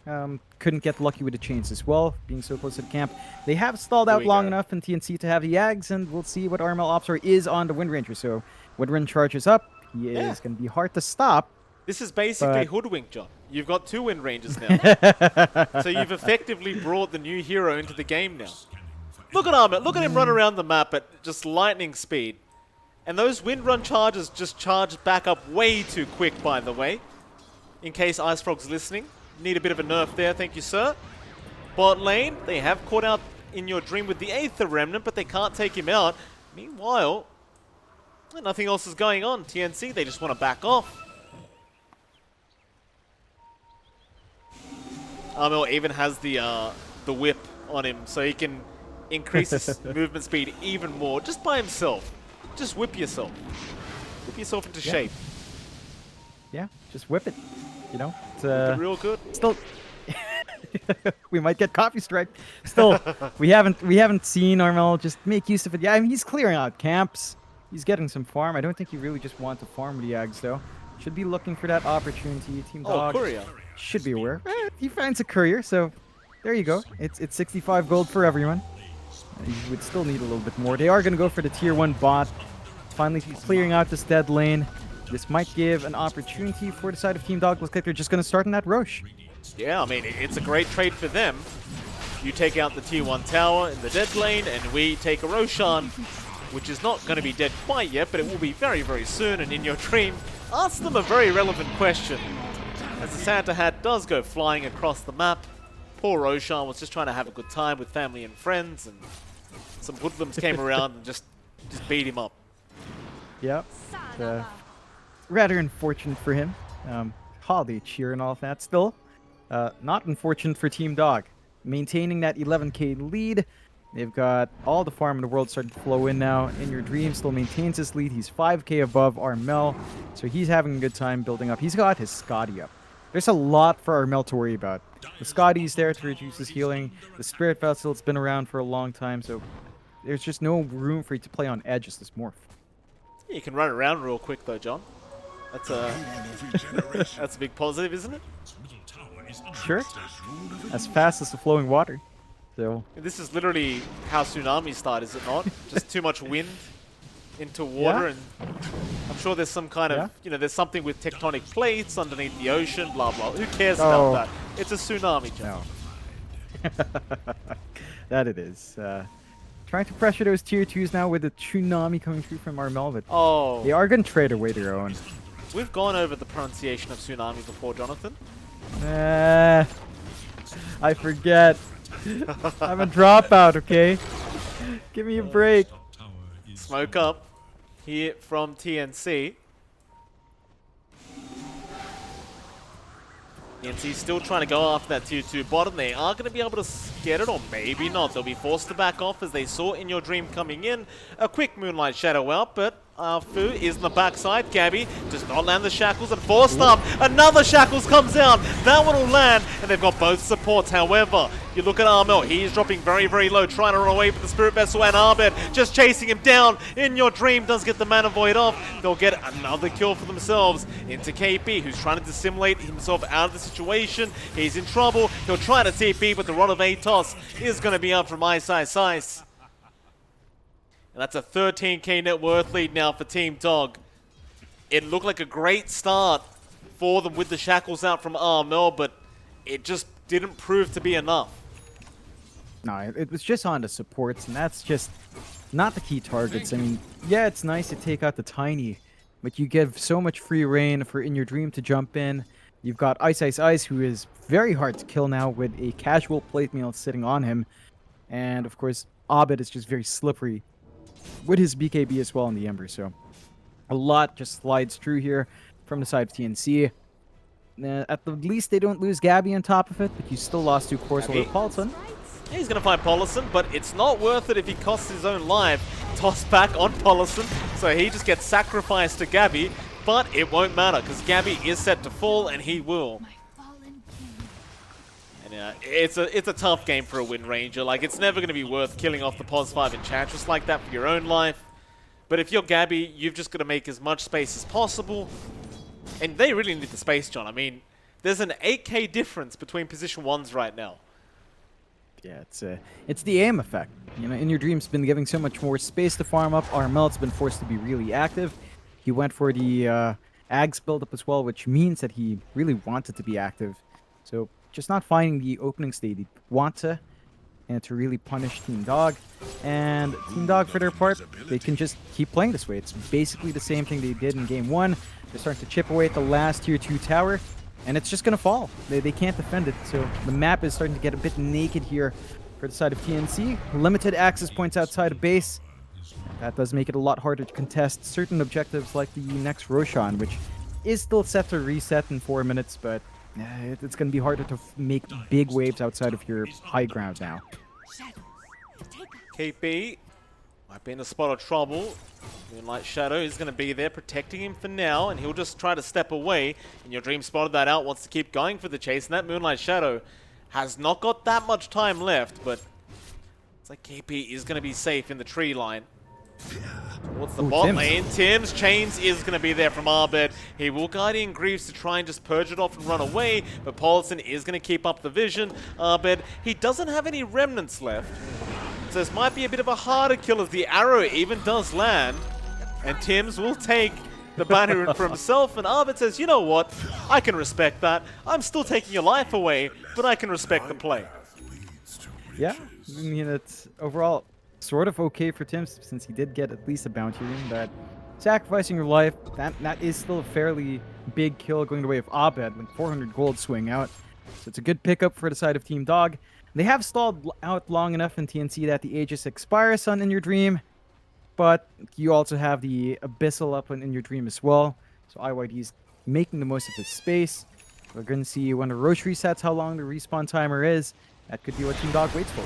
Couldn't get lucky with the chains as well, being so close to the camp. They have stalled out long enough in TNC to have the Yags, and we'll see what Armel Opsor is on the Wind Ranger. So Wind Ranger charges up. He is going to be hard to stop.
This is basically Hoodwink, John. You've got 2 Wind Rangers now. So you've effectively brought the new hero into the game now. Look at Armor. Look at him run around the map at just lightning speed. And those Wind Run charges just charged back up way too quick, by the way. In case Ice Frog's listening. Need a bit of a nerf there, thank you, sir. Bot lane, they have caught out In Your Dream with the Aether Remnant, but they can't take him out. Meanwhile, nothing else is going on. TNC, they just want to back off. Armel even has the whip on him, so he can increase his movement speed even more, just by himself. Just whip yourself. Whip yourself into shape.
Yeah, just whip it. You know, it's
real good.
Still, we might get coffee strike. Still, we haven't seen Armel just make use of it. Yeah, I mean, he's clearing out camps. He's getting some farm. I don't think he really just wants to farm the Yags though. Should be looking for that opportunity. Team Dog should be aware. He finds a courier, so there you go. It's 65 gold for everyone. You would still need a little bit more. They are going to go for the tier 1 bot. Finally clearing out this dead lane. This might give an opportunity for the side of Team Dog. Looks like they're just going to start in that Roche.
Yeah, I mean, it's a great trade for them. You take out the tier 1 tower in the dead lane, and we take a Roshan, which is not going to be dead quite yet, but it will be very, very soon. And In Your Dream, ask them a very relevant question. As the Santa hat does go flying across the map, poor Roshan was just trying to have a good time with family and friends, and some hoodlums came around and just beat him up.
Yep. Rather unfortunate for him. Holiday cheer and all of that. Still, not unfortunate for Team Dog. Maintaining that 11k lead. They've got all the farm in the world starting to flow in now. In Your Dream still maintains his lead. He's 5k above Armel, so he's having a good time building up. He's got his Scotty up. There's a lot for Armel to worry about. The Scotty's there to reduce his healing. The Spirit Vessel's been around for a long time, so there's just no room for you to play on edge as this morph.
You can run around real quick though, John. That's a that's a big positive, isn't it?
Sure. As fast as the flowing water. So
This is literally how tsunamis start, is it not? Just too much wind into water, and I'm sure there's some kind of, you know, there's something with tectonic plates underneath the ocean, blah blah. Who cares about that? It's a tsunami, John.
No. That it is. Trying to pressure those tier 2s now with the tsunami coming through from Armel, but they are going to trade away their own.
We've gone over the pronunciation of tsunami before, Jonathan.
I forget. I'm a dropout, okay? Give me a break.
Smoke up here from TNC. TNC still trying to go after that tier 2 bottom. They are going to be able to get it, or maybe not. They'll be forced to back off as they saw In Your Dream coming in. A quick Moonlight Shadow out, but Fu is in the backside. Gabby does not land the shackles, and forced up. Another shackles comes out. That one will land, and they've got both supports. However, you look at Armel. He's dropping very, very low, trying to run away with the Spirit Vessel, and Arbed just chasing him down. In Your Dream does get the Mana Void off. They'll get another kill for themselves into KP, who's trying to dissimulate himself out of the situation. He's in trouble. He'll try to TP, but the Rod of Atos is going to be up from Ice. And that's a 13k net worth lead now for Team Dog. It looked like a great start for them with the shackles out from Armel, but it just didn't prove to be enough.
No, it was just on the supports, and that's just not the key targets. I mean, yeah, it's nice to take out the Tiny, but you give so much free reign for In Your Dream to jump in. You've got Ice, who is very hard to kill now with a casual plate mail sitting on him. And, of course, Abed is just very slippery with his BKB as well in the Ember, so a lot just slides through here from the side of TNC. At the least, they don't lose Gabby on top of it, but you still lost to Corsola with Paulson.
He's going to find Paulson, but it's not worth it if he costs his own life. Toss back on Paulson, so he just gets sacrificed to Gabby, but it won't matter because Gabby is set to fall, and he will. And it's a tough game for a Wind Ranger. Like, it's never going to be worth killing off the Pos 5 Enchantress like that for your own life. But if you're Gabby, you've just got to make as much space as possible. And they really need the space, John. I mean, there's an 8k difference between position 1s right now.
Yeah, it's the aim effect. You know, In Your Dream's been giving so much more space to farm up. Armel's been forced to be really active. He went for the Ags build-up as well, which means that he really wanted to be active. So just not finding the openings they want to, and to really punish Team Dog. And Team Dog, for their part, they can just keep playing this way. It's basically the same thing they did in Game 1. They're starting to chip away at the last Tier 2 tower, and it's just going to fall. They can't defend it, so the map is starting to get a bit naked here for the side of TNC. Limited access points outside of base. That does make it a lot harder to contest certain objectives like the next Roshan, which is still set to reset in 4 minutes, but it's going to be harder to make big waves outside of your high ground now.
KP might be in a spot of trouble. Moonlight Shadow is going to be there protecting him for now, and he'll just try to step away. In Your Dream spotted that out, wants to keep going for the chase, and that Moonlight Shadow has not got that much time left, but it's like KP is going to be safe in the tree line. Towards the bot lane, Tim's Chains is going to be there from Arbed. He will Guardian Greaves to try and just purge it off and run away, but Paulson is going to keep up the vision. Arbed, he doesn't have any remnants left, so this might be a bit of a harder kill as the arrow even does land, and Tim's will take the banner for himself, and Arbed says, you know what, I can respect that. I'm still taking your life away, but I can respect the play.
Yeah, I mean, it's overall sort of okay for Tim, since he did get at least a bounty ring, but sacrificing your life, that is still a fairly big kill going the way of Abed, like 400 gold swing out. So it's a good pickup for the side of Team Dog. They have stalled out long enough in TNC that the Aegis expires on In Your Dream, but you also have the Abyssal up in Your Dream as well. So IYD's making the most of his space. We're going to see when the Roche resets how long the respawn timer is. That could be what Team Dog waits for.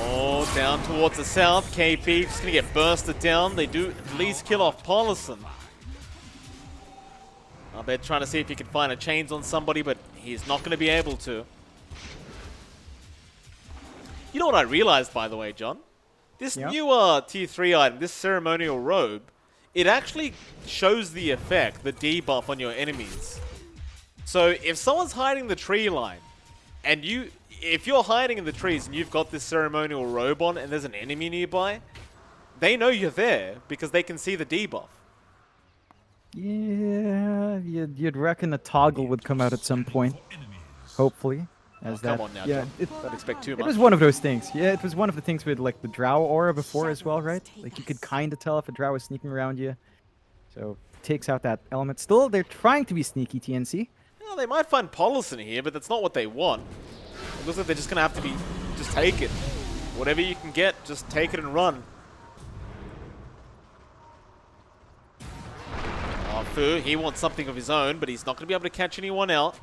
Oh, down towards the south. KP just going to get bursted down. They do at least kill off Paulson. Abed trying to see if he can find a chains on somebody, but he's not going to be able to. You know what I realized, by the way, John? This new tier 3 item, this ceremonial robe, it actually shows the effect, the debuff on your enemies. So if someone's hiding the tree line, and if you're hiding in the trees and you've got this ceremonial robe on and there's an enemy nearby, they know you're there because they can see the debuff.
Yeah, you'd reckon a toggle would come out at some point. Hopefully.
Come on now, John. Don't expect too much.
It was one of those things. Yeah, it was one of the things with like the drow aura before as well, right? Like you could kind of tell if a drow was sneaking around you. So it takes out that element. Still, they're trying to be sneaky, TNC.
Well, they might find Policy here, but that's not what they want. It looks like they're just going to have to just take it. Whatever you can get, just take it and run. Fu, he wants something of his own, but he's not going to be able to catch anyone out.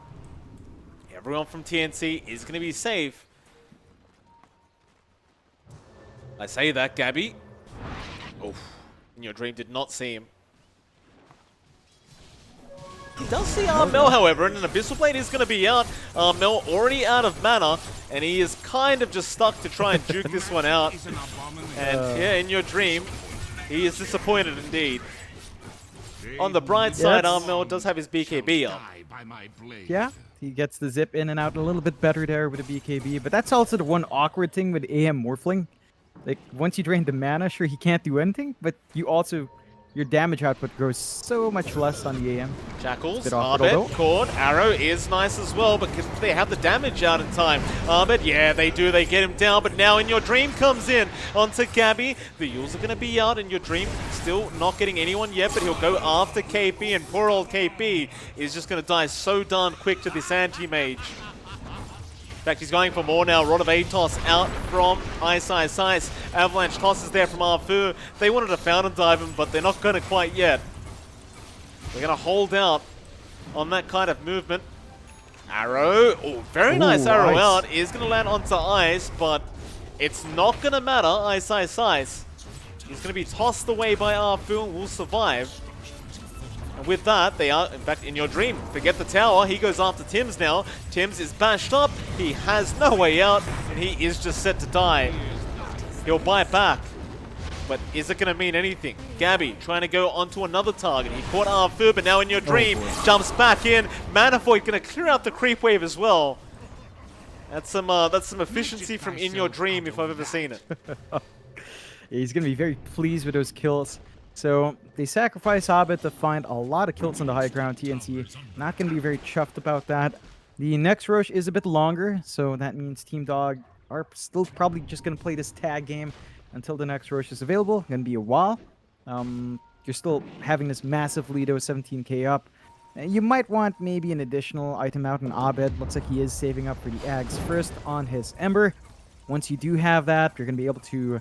Everyone from TNC is going to be safe. I say that, Gabby. Oof. In your dream did not see him. He does see Armel, however, and an Abyssal Blade is going to be out. Armel already out of mana, and he is kind of just stuck to try and juke this one out. And yeah, in your dream, he is disappointed indeed. On the bright side, Armel does have his BKB up.
Yeah, he gets the zip in and out a little bit better there with the BKB, but that's also the one awkward thing with AM Morphling. Like, once you drain the mana, sure, he can't do anything, but you also, your damage output grows so much less on the AM.
Jackals, Arbet, Cord, Arrow is nice as well, but can they have the damage out in time? Arbet, yeah, they do. They get him down, but now In Your Dream comes in onto Gabby. The Yules are going to be out. In Your Dream still not getting anyone yet, but he'll go after KP, and poor old KP is just going to die so darn quick to this anti-mage. In fact, he's going for more now. Rod of Atos out from Ice. Avalanche Toss is there from Arfu. They wanted to Fountain Dive him, but they're not going to quite yet. They're going to hold out on that kind of movement. Arrow. Oh, very nice arrow out. Is going to land onto Ice, but it's not going to matter. Ice. He's going to be tossed away by Arfu and will survive. And with that, they are, in fact, In Your Dream. Forget the tower. He goes after Tims now. Tims is bashed up. He has no way out, and he is just set to die. He'll bite back. But is it going to mean anything? Gabby trying to go onto another target. He caught Arfu, but now In Your Dream jumps back in. Manifold going to clear out the creep wave as well. That's some efficiency from In Your Dream if I've ever seen it.
He's going to be very pleased with those kills. So they sacrifice Hobbit to find a lot of kills on the high ground. TNC not going to be very chuffed about that. The next rush is a bit longer, so that means Team Dog are still probably just going to play this tag game until the next rush is available. Going to be a while. You're still having this massive lead of 17k up. You might want maybe an additional item out in Abed. Looks like he is saving up for the Ags first on his Ember. Once you do have that, you're going to be able to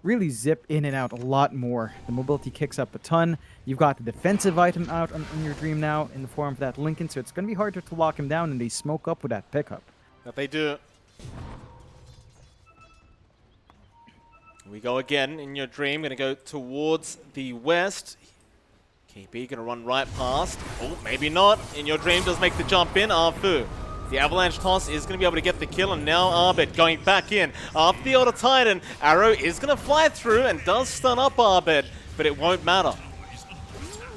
really zip in and out a lot more. The mobility kicks up a ton. You've got the defensive item out In Your Dream now in the form of that Lincoln, so it's going to be harder to lock him down, and they smoke up with that pickup.
That they do. We go again. In Your Dream, going to go towards the west. KP going to run right past. Oh, maybe not. In Your Dream does make the jump in. Arfu. The Avalanche Toss is going to be able to get the kill, and now Arbet going back in. After the Order Titan, Arrow is going to fly through and does stun up Arbet, but it won't matter.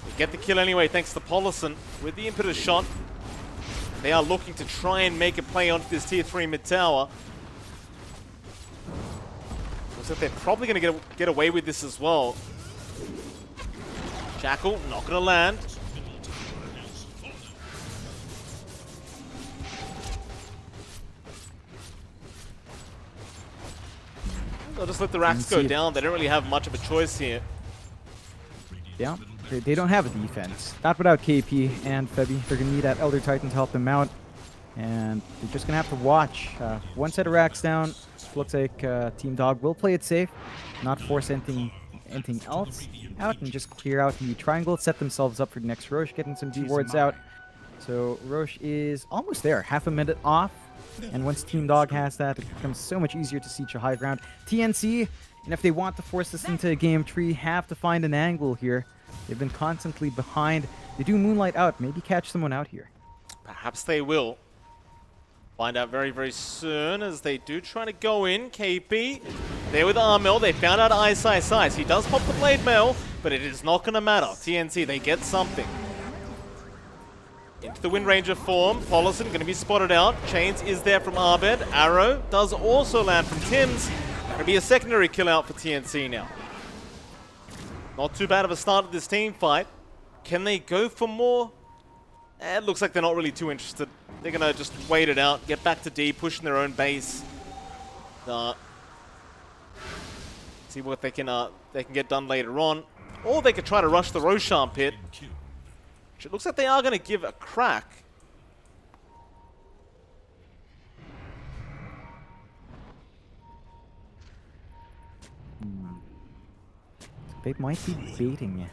We get the kill anyway thanks to Polison with the Impetus shot. They are looking to try and make a play onto this tier 3 mid tower. Looks like they're probably going to get away with this as well. Jackal not going to land. They'll just let the racks go down. They don't really have much of a choice here.
Yeah, they don't have a defense. Not without KP and Febby. They're going to need that Elder Titan to help them out. And they're just going to have to watch. One set of racks down. Looks like Team Dog will play it safe. Not force anything else out and just clear out the triangle. Set themselves up for the next Roche, getting some D-wards out. So Roche is almost there. Half a minute off. And once Team Dog has that, it becomes so much easier to siege a high ground. TNC, and if they want to force this into a game 3, have to find an angle here. They've been constantly behind. They do Moonlight out. Maybe catch someone out here.
Perhaps they will. Find out very, very soon as they do try to go in. KP there with Armel. They found out Ice. He does pop the Blade Mail. but it is not going to matter. TNC, they get something. Into the Wind Ranger form. Pollison going to be spotted out. Chains is there from Abed. Arrow does also land from Tim's. Going to be a secondary kill out for TNC now. Not too bad of a start of this team fight. Can they go for more? It looks like they're not really too interested. They're going to just wait it out, get back to D, pushing their own base. See what they can get done later on. Or they could try to rush the Roshan pit. Which it looks like they are going to give a crack.
They might be baiting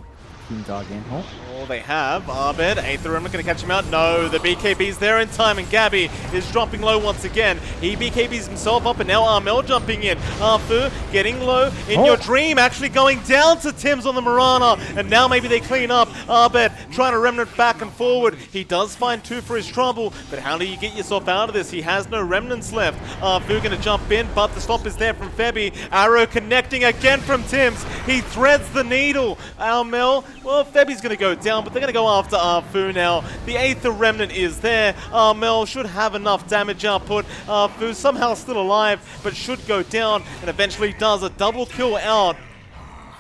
Team Dog in.
Oh, they have. Abed, Aether Remnant going to catch him out. No, the BKB's there in time, and Gabby is dropping low once again. He BKBs himself up, and now Armel jumping in. Arfu getting low. In Your Dream actually going down to Tim's on the Mirana, and now maybe they clean up. Abed trying to Remnant back and forward. He does find 2 for his trouble, but how do you get yourself out of this? He has no Remnants left. Arfu going to jump in, but the stop is there from Febby. Arrow connecting again from Tim's. He threads the needle. Armel, well, Febby's going to go down, but they're going to go after Arfu now. The Aether Remnant is there. Armel should have enough damage output. Arfu somehow still alive, but should go down, and eventually does a double kill out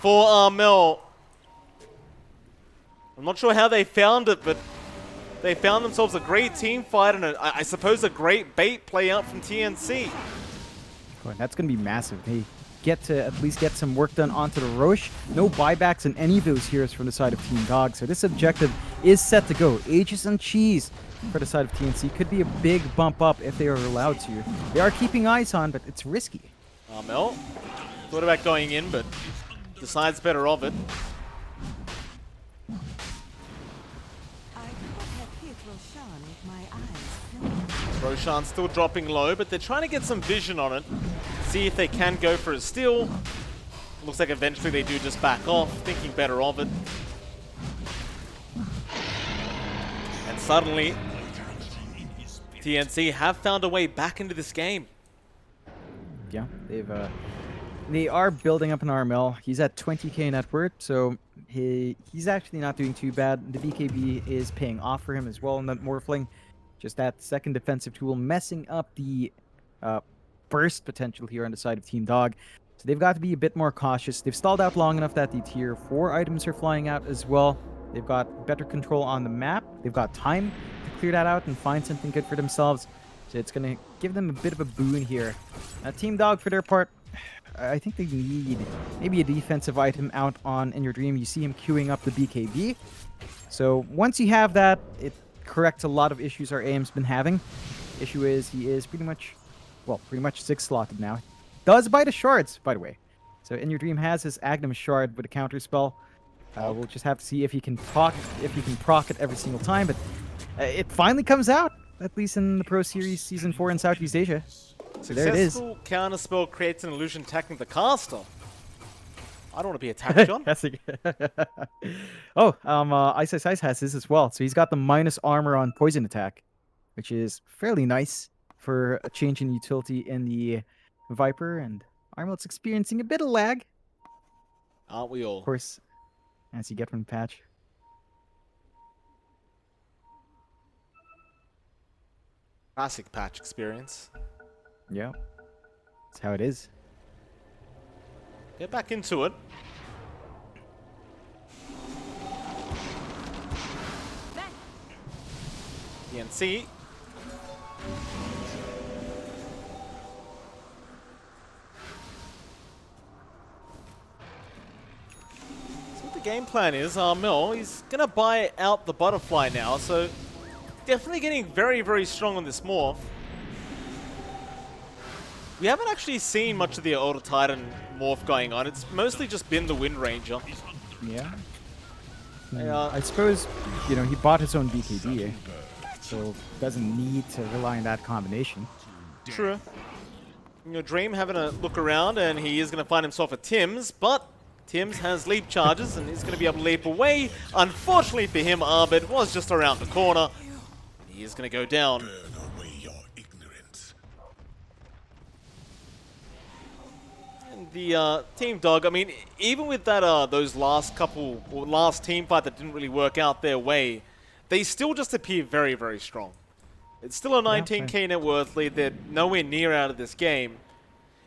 for Armel. I'm not sure how they found it, but they found themselves a great team fight and I suppose a great bait play out from TNC.
Oh, that's going to be massive. They get to at least get some work done onto the Roche. No buybacks in any of those heroes from the side of Team Dog, so this objective is set to go. Aegis and Cheese for the side of TNC could be a big bump up if they are allowed to. They are keeping eyes on, but it's risky.
Armel thought about going in, but decides better of it. Roshan still dropping low, but they're trying to get some vision on it. See if they can go for a steal. Looks like eventually they do just back off, thinking better of it. And suddenly, TNC have found a way back into this game.
Yeah, they are building up an Armel. He's at 20k net worth, so he's actually not doing too bad. The BKB is paying off for him as well in that Morphling. Just that second defensive tool messing up the burst potential here on the side of Team Dog. So they've got to be a bit more cautious. They've stalled out long enough that the tier 4 items are flying out as well. They've got better control on the map. They've got time to clear that out and find something good for themselves. So it's going to give them a bit of a boon here. Team Dog, for their part, I think they need maybe a defensive item out on In Your Dream. You see him queuing up the BKB. So once you have that, it corrects a lot of issues our AM's been having. Issue is he is pretty much 6 slotted now. Does buy the shards, by the way. So In Your Dream has his Agnum shard with a counter spell. We'll just have to see if he can proc it every single time. But it finally comes out, at least in the Pro Series Season 4 in Southeast Asia. So there it is.
Successful counter spell creates an illusion attacking the caster. I don't want to be attacked, John.
Ice has this as well. So he's got the minus armor on poison attack, which is fairly nice for a change in utility in the Viper. And Armel's experiencing a bit of lag.
Aren't we all?
Of course, as you get from the patch.
Classic patch experience.
Yeah, that's how it is.
Get back into it. TNC. So what the game plan is, Armel, he's going to buy out the butterfly now, so definitely getting very, very strong on this morph. We haven't actually seen much of the Older Titan morph going on. It's mostly just been the Wind Ranger.
Yeah. I suppose, he bought his own BKB, so doesn't need to rely on that combination.
True. In Your Dream having a look around, and he is going to find himself at Tim's, but Tim's has leap charges, and he's going to be able to leap away. Unfortunately for him, Abed was just around the corner. He is going to go down. The Team Dog, I mean, even with that those last team fight that didn't really work out their way, they still just appear very, very strong. It's still a 19k net worth lead. They're nowhere near out of this game.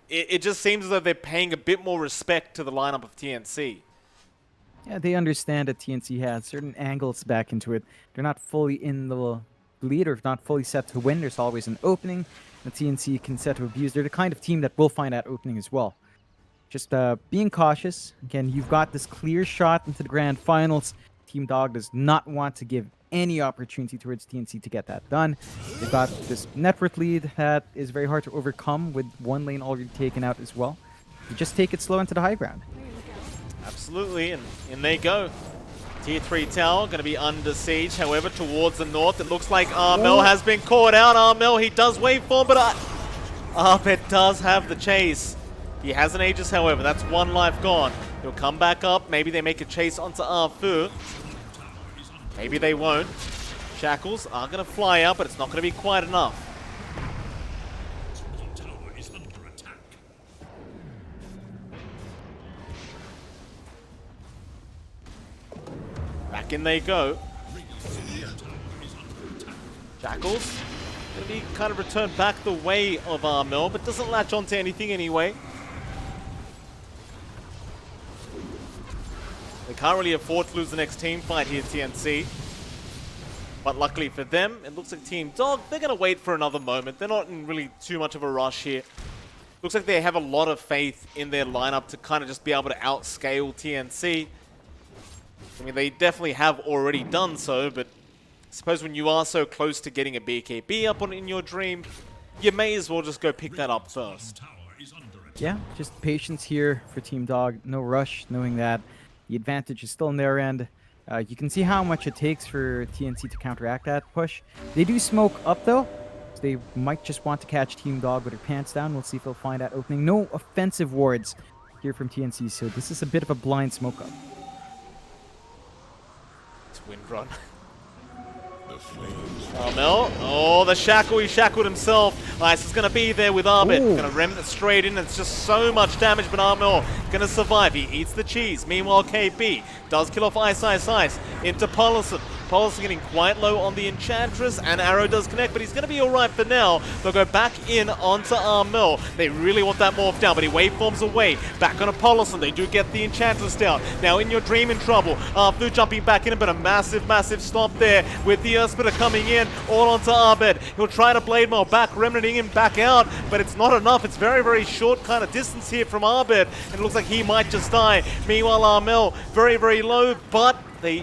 It just seems as though they're paying a bit more respect to the lineup of TNC.
Yeah, they understand that TNC has certain angles back into it. They're not fully in the lead or not fully set to win. There's always an opening that TNC can set to abuse. They're the kind of team that will find that opening as well. Just being cautious. Again, you've got this clear shot into the grand finals. Team Dog does not want to give any opportunity towards TNC to get that done. They've got this net worth lead that is very hard to overcome with one lane already taken out as well. You just take it slow into the high ground.
Absolutely, and in they go. Tier 3 tower going to be under siege. However, towards the north, it looks like Armel has been caught out. Armel, he does waveform, but Arbet does have the chase. He has an Aegis, however. That's one life gone. He'll come back up. Maybe they make a chase onto Arfu. Maybe they won't. Shackles are going to fly out, but it's not going to be quite enough. Back in they go. Shackles going to be kind of returned back the way of Armel, but doesn't latch onto anything anyway. They can't really afford to lose the next team fight here, TNC. But luckily for them, it looks like Team Dog, they're going to wait for another moment. They're not in really too much of a rush here. Looks like they have a lot of faith in their lineup to kind of just be able to outscale TNC. I mean, they definitely have already done so, but I suppose when you are so close to getting a BKB up in your dream, you may as well just go pick that up first.
Yeah, just patience here for Team Dog. No rush, knowing that the advantage is still on their end. You can see how much it takes for TNC to counteract that push. They do smoke up, though. So they might just want to catch Team Dog with their pants down. We'll see if they'll find that opening. No offensive wards here from TNC, so this is a bit of a blind smoke up.
It's wind run. Armel, oh, the shackle, he shackled himself. Ice is going to be there with Arbit. Going to ram it straight in. It's just so much damage, but Armel going to survive. He eats the cheese. Meanwhile, KB does kill off Ice into Pollison. Pollison getting quite low on the Enchantress, and Arrow does connect, but he's going to be alright for now. They'll go back in onto Armel. They really want that morph down, but he waveforms away. Back on Pollison. They do get the Enchantress down. Now in your dream in trouble. Arfu jumping back in, but a massive, massive stop there with the Earth Splitter coming in all onto Arbed. He'll try to Blade Mail back, remnanting him back out, but it's not enough. It's very, very short kind of distance here from Arbed, and it looks like he might just die. Meanwhile, Armel, very, very low, but they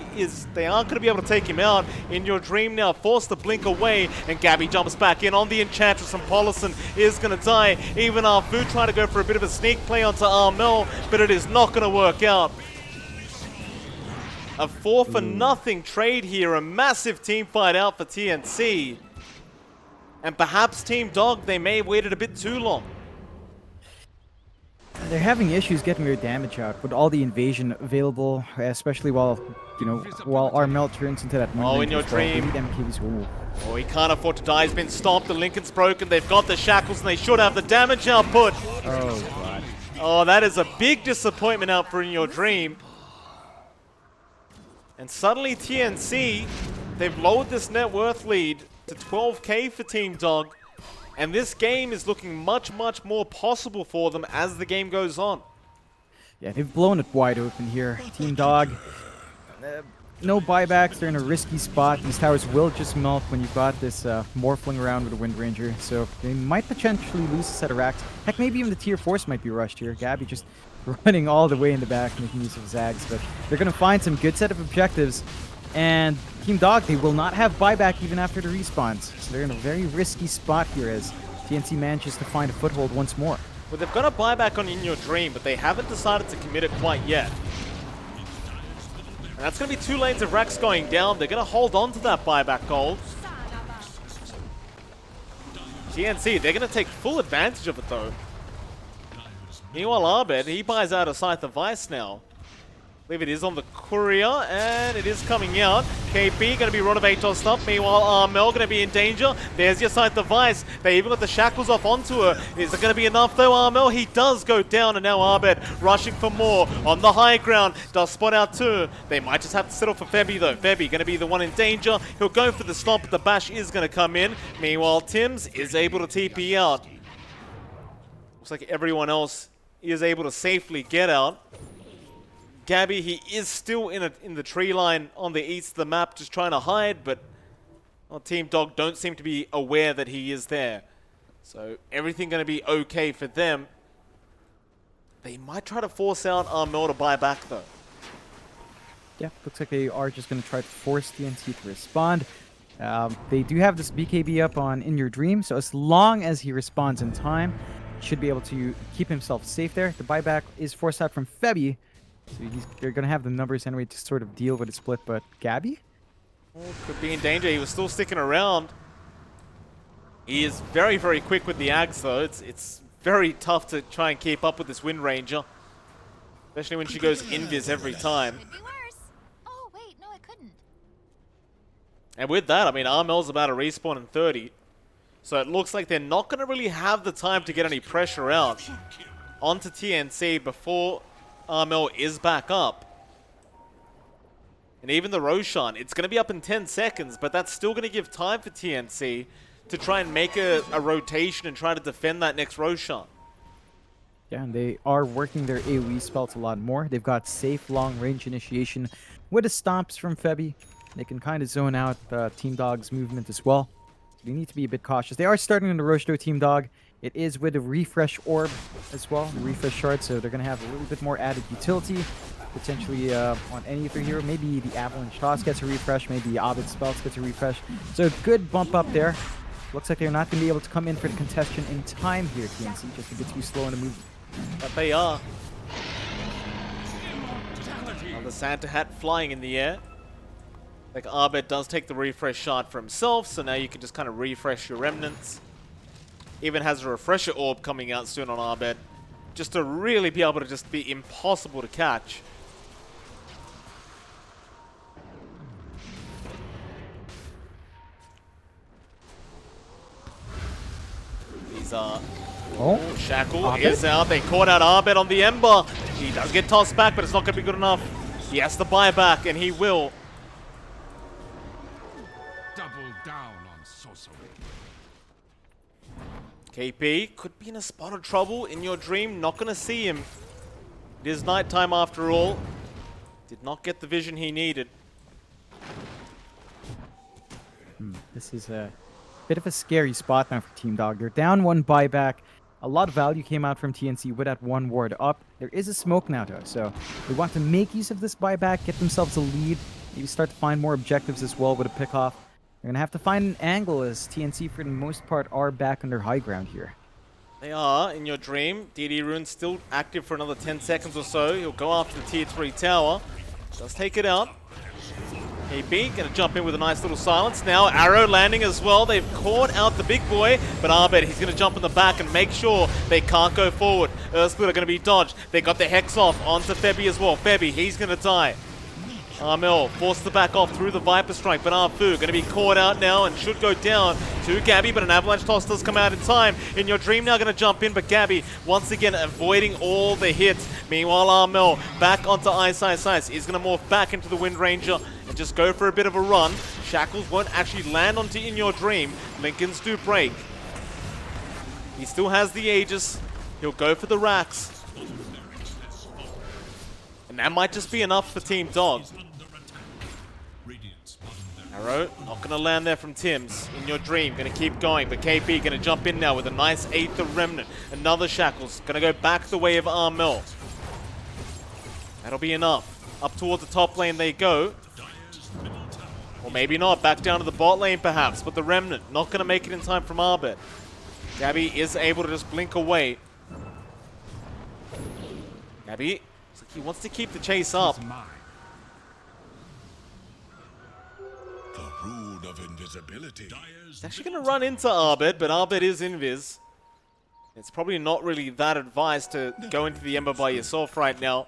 aren't going to be able to take him out. In your dream now, forced to blink away, and Gabby jumps back in on the Enchantress, and Pollison is going to die. Even Arfu trying to go for a bit of a sneak play onto Armel, but it is not going to work out. A 4-for-0 trade here, a massive team fight out for TNC. And perhaps Team Dog, they may have waited a bit too long.
They're having issues getting their damage out with all the invasion available, especially while Armel turns into that.
Oh, in your dream. Oh, he can't afford to die. He's been stomped. The Lincoln's broken. They've got the shackles, and they should have the damage output.
Oh, God.
Oh, that is a big disappointment out for In Your Dream. And suddenly TNC, they've lowered this net worth lead to 12k for Team Dog. And this game is looking much, much more possible for them as the game goes on.
Yeah, they've blown it wide open here. Team Dog, no buybacks. They're in a risky spot. These towers will just melt when you've got this morphling around with a Wind Ranger. So they might potentially lose a set of racks. Heck, maybe even the tier 4s might be rushed here. Gabby just running all the way in the back, making use of Zags. But they're going to find some good set of objectives. And Team Dog, they will not have buyback even after the respawns. So they're in a very risky spot here as TNC manages to find a foothold once more.
Well, they've got a buyback on In Your Dream, but they haven't decided to commit it quite yet. And that's going to be 2 lanes of racks going down. They're going to hold on to that buyback gold. TNC, they're going to take full advantage of it, though. Meanwhile, Arbed, he buys out a Scythe of Vice now. believe it is on the courier, and it is coming out. KP going to be Rotovate tossed up. Meanwhile, Armel going to be in danger. There's your sight device. They even got the shackles off onto her. Is it going to be enough though, Armel? He does go down, and now Arbed rushing for more on the high ground. Does spot out too. They might just have to settle for Febby though. Febby going to be the one in danger. He'll go for the stomp, but the bash is going to come in. Meanwhile, Tims is able to TP out. Looks like everyone else is able to safely get out. Gabby, he is still in the tree line on the east of the map, just trying to hide, but well, Team Dog don't seem to be aware that he is there. So everything going to be okay for them. They might try to force out Armel to buy back, though.
Yeah, looks like they are just going to try to force TNC to respond. They do have this BKB up on In Your Dream, so as long as he responds in time, he should be able to keep himself safe there. The buyback is forced out from Febby. So they're going to have the numbers anyway to sort of deal with a split, but Gabby?
Oh, could be in danger. He was still sticking around. He is very, very quick with the Ags, though. It's very tough to try and keep up with this Wind Ranger. Especially when she goes invis every time.
Could be worse. Oh, wait, no, it couldn't.
And with that, I mean, Armel's about to respawn in 30. So it looks like they're not going to really have the time to get any pressure out onto TNC before Armel is back up. And even the Roshan, it's going to be up in 10 seconds, but that's still going to give time for TNC to try and make a rotation and try to defend that next Roshan.
Yeah, and they are working their AoE spells a lot more. They've got safe long-range initiation with the stomps from Febby. They can kind of zone out Team Dog's movement as well. They need to be a bit cautious. They are starting in the Roche though, Team Dog. It is with a refresh orb as well, the refresh shard, so they're going to have a little bit more added utility, potentially on any of their hero. Maybe the Avalanche Toss gets a refresh, maybe Abed Spells gets a refresh. So a good bump up there. Looks like they're not going to be able to come in for the contestation in time here, TNC, just a bit too slow in the movement.
But they are. Another Santa hat flying in the air. Like Arbed does take the refresh shard for himself, so now you can just kind of refresh your remnants. Even has a refresher orb coming out soon on Arbed, just to really be able to just be impossible to catch. These are... Oh, Shackle
Arbed
is out. They caught out Arbed on the Ember. He does get tossed back, but it's not going to be good enough. He has to buy back, and he will.
Double down on sorcery.
KP could be in a spot of trouble. In Your Dream, not going to see him. It is nighttime after all. Did not get the vision he needed.
This is a bit of a scary spot now for Team Dog. They're down one buyback. A lot of value came out from TNC with that one ward up. There is a smoke now though, so they want to make use of this buyback, get themselves a lead, maybe start to find more objectives as well with a pick-off. They're going to have to find an angle as TNC for the most part are back on their high ground here.
They are, In Your Dream. DD Rune's still active for another 10 seconds or so. He'll go after the tier 3 tower. Does take it out. KB gonna jump in with a nice little silence. Now Arrow landing as well. They've caught out the big boy, but Arbed, he's gonna jump in the back and make sure they can't go forward. Earthsplit are gonna be dodged. They got the Hex off onto Febby as well. Febby, he's gonna die. Armel forced to back off through the Viper Strike, but Arfu going to be caught out now and should go down to Gabby, but an Avalanche Toss does come out in time. In Your Dream now going to jump in, but Gabby once again avoiding all the hits. Meanwhile, Armel back onto Ice. He's going to morph back into the Wind Ranger and just go for a bit of a run. Shackles won't actually land onto In Your Dream. Lincolns do break. He still has the Aegis. He'll go for the racks. And that might just be enough for Team Dog. Arrow, not going to land there from Tims. In Your Dream, going to keep going, but KP going to jump in now with a nice 8th of Remnant. Another Shackles, going to go back the way of Armel. That'll be enough. Up towards the top lane they go. Or maybe not, back down to the bot lane perhaps, but the Remnant not going to make it in time from Arbed. Gabby is able to just blink away. Gabby, looks like he wants to keep the chase up.
Of invisibility.
He's actually going to run into Arbed, but Arbed is invis. It's probably not really that advised to go into the Ember by yourself right now.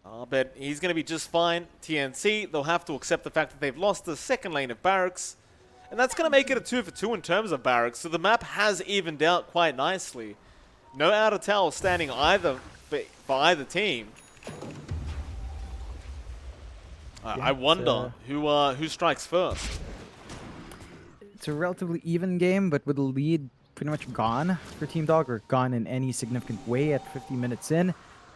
But he's going to be just fine. TNC, they'll have to accept the fact that they've lost the second lane of barracks. And that's going to make it a 2 for 2 in terms of barracks. So the map has evened out quite nicely. No outer tower standing either for either team. I wonder who strikes first.
It's a relatively even game, but with the lead pretty much gone for Team Dog, or gone in any significant way at 50 minutes in,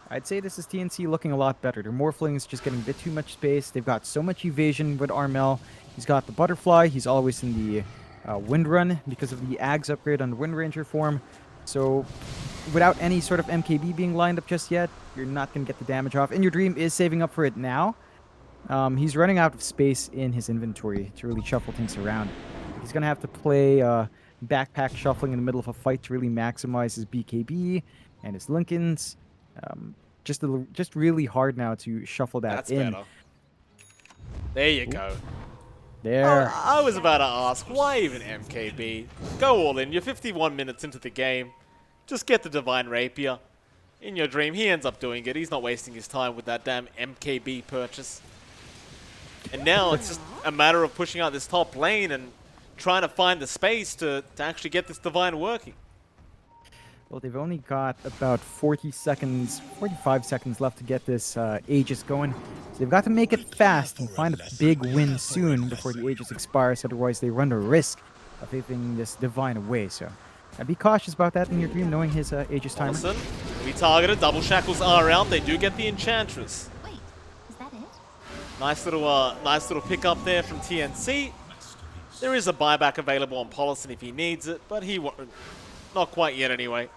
I'd say this is TNC looking a lot better. Their Morphling's just getting a bit too much space. They've got so much evasion with Armel. He's got the Butterfly. He's always in the Wind Run because of the Ags upgrade on the Wind Ranger form. So without any sort of MKB being lined up just yet, you're not going to get the damage off. And your Dream is saving up for it now. He's running out of space in his inventory to really shuffle things around. He's going to have to play backpack shuffling in the middle of a fight to really maximize his BKB and his Lincolns. Just really hard now to shuffle that in.
Better. There you go.
There.
I was about to ask, why even MKB? Go all in. You're 51 minutes into the game. Just get the Divine Rapier. In your Dream, he ends up doing it. He's not wasting his time with that damn MKB purchase. And now it's just a matter of pushing out this top lane and trying to find the space to actually get this Divine working.
Well, they've only got about 45 seconds left to get this Aegis going. So they've got to make it fast and find a big win soon before the Aegis expires. Otherwise, they run the risk of giving this Divine away. So be cautious about that in your Dream, knowing his Aegis timer.
Awesome. We targeted. Double Shackles are out. They do get the Enchantress.
Wait, is that it?
Nice little pick up there from TNC. There is a buyback available on Polison if he needs it, but he won't. Not quite yet, anyway.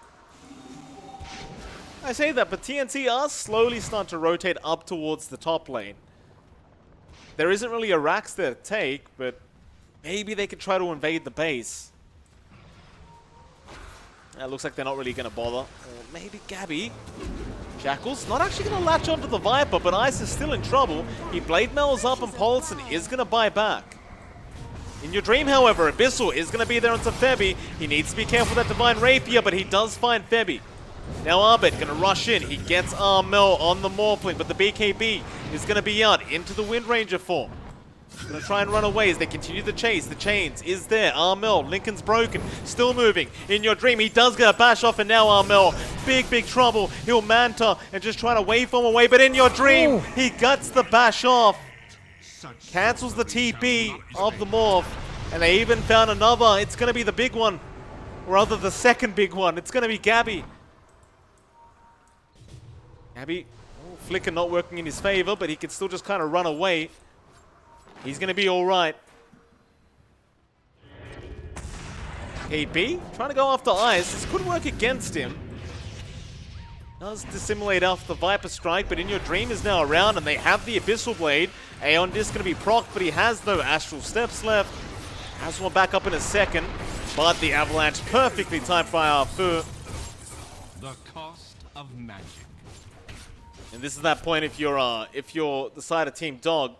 I say that, but TNC are slowly starting to rotate up towards the top lane. There isn't really a Rax there to take, but maybe they could try to invade the base. It looks like they're not really going to bother. Or maybe Gabby. Jackals not actually going to latch onto the Viper, but Ice is still in trouble. He Blade Mails up and Polison is going to buy back. In your Dream, however, Abyssal is going to be there onto Febby. He needs to be careful with that Divine Rapier, but he does find Febby. Now Arbit going to rush in. He gets Armel on the Morphling, but the BKB is going to be out into the Wind Ranger form. Going to try and run away as they continue the chase. The chains is there. Armel, Lincoln's broken, still moving. In your Dream, he does get a bash off, and now Armel, big trouble. He'll Manta and just try to waveform away, but in your Dream, he guts the bash off. Cancels the TP of the Morph, and they even found another. It's going to be the big one, or rather the second big one. It's going to be Gabby. Gabby, Flicker not working in his favor, but he can still just kind of run away. He's going to be all right. KB trying to go after Ice. This could work against him. Does dissimulate off the Viper Strike, but In Your Dream is now around, and they have the Abyssal Blade. Aeon Disc going to be procced, but he has no Astral Steps left. Has one back up in a second, but the Avalanche perfectly timed by Arfu.
The cost of magic.
And this is that point if you're the side of Team Dog,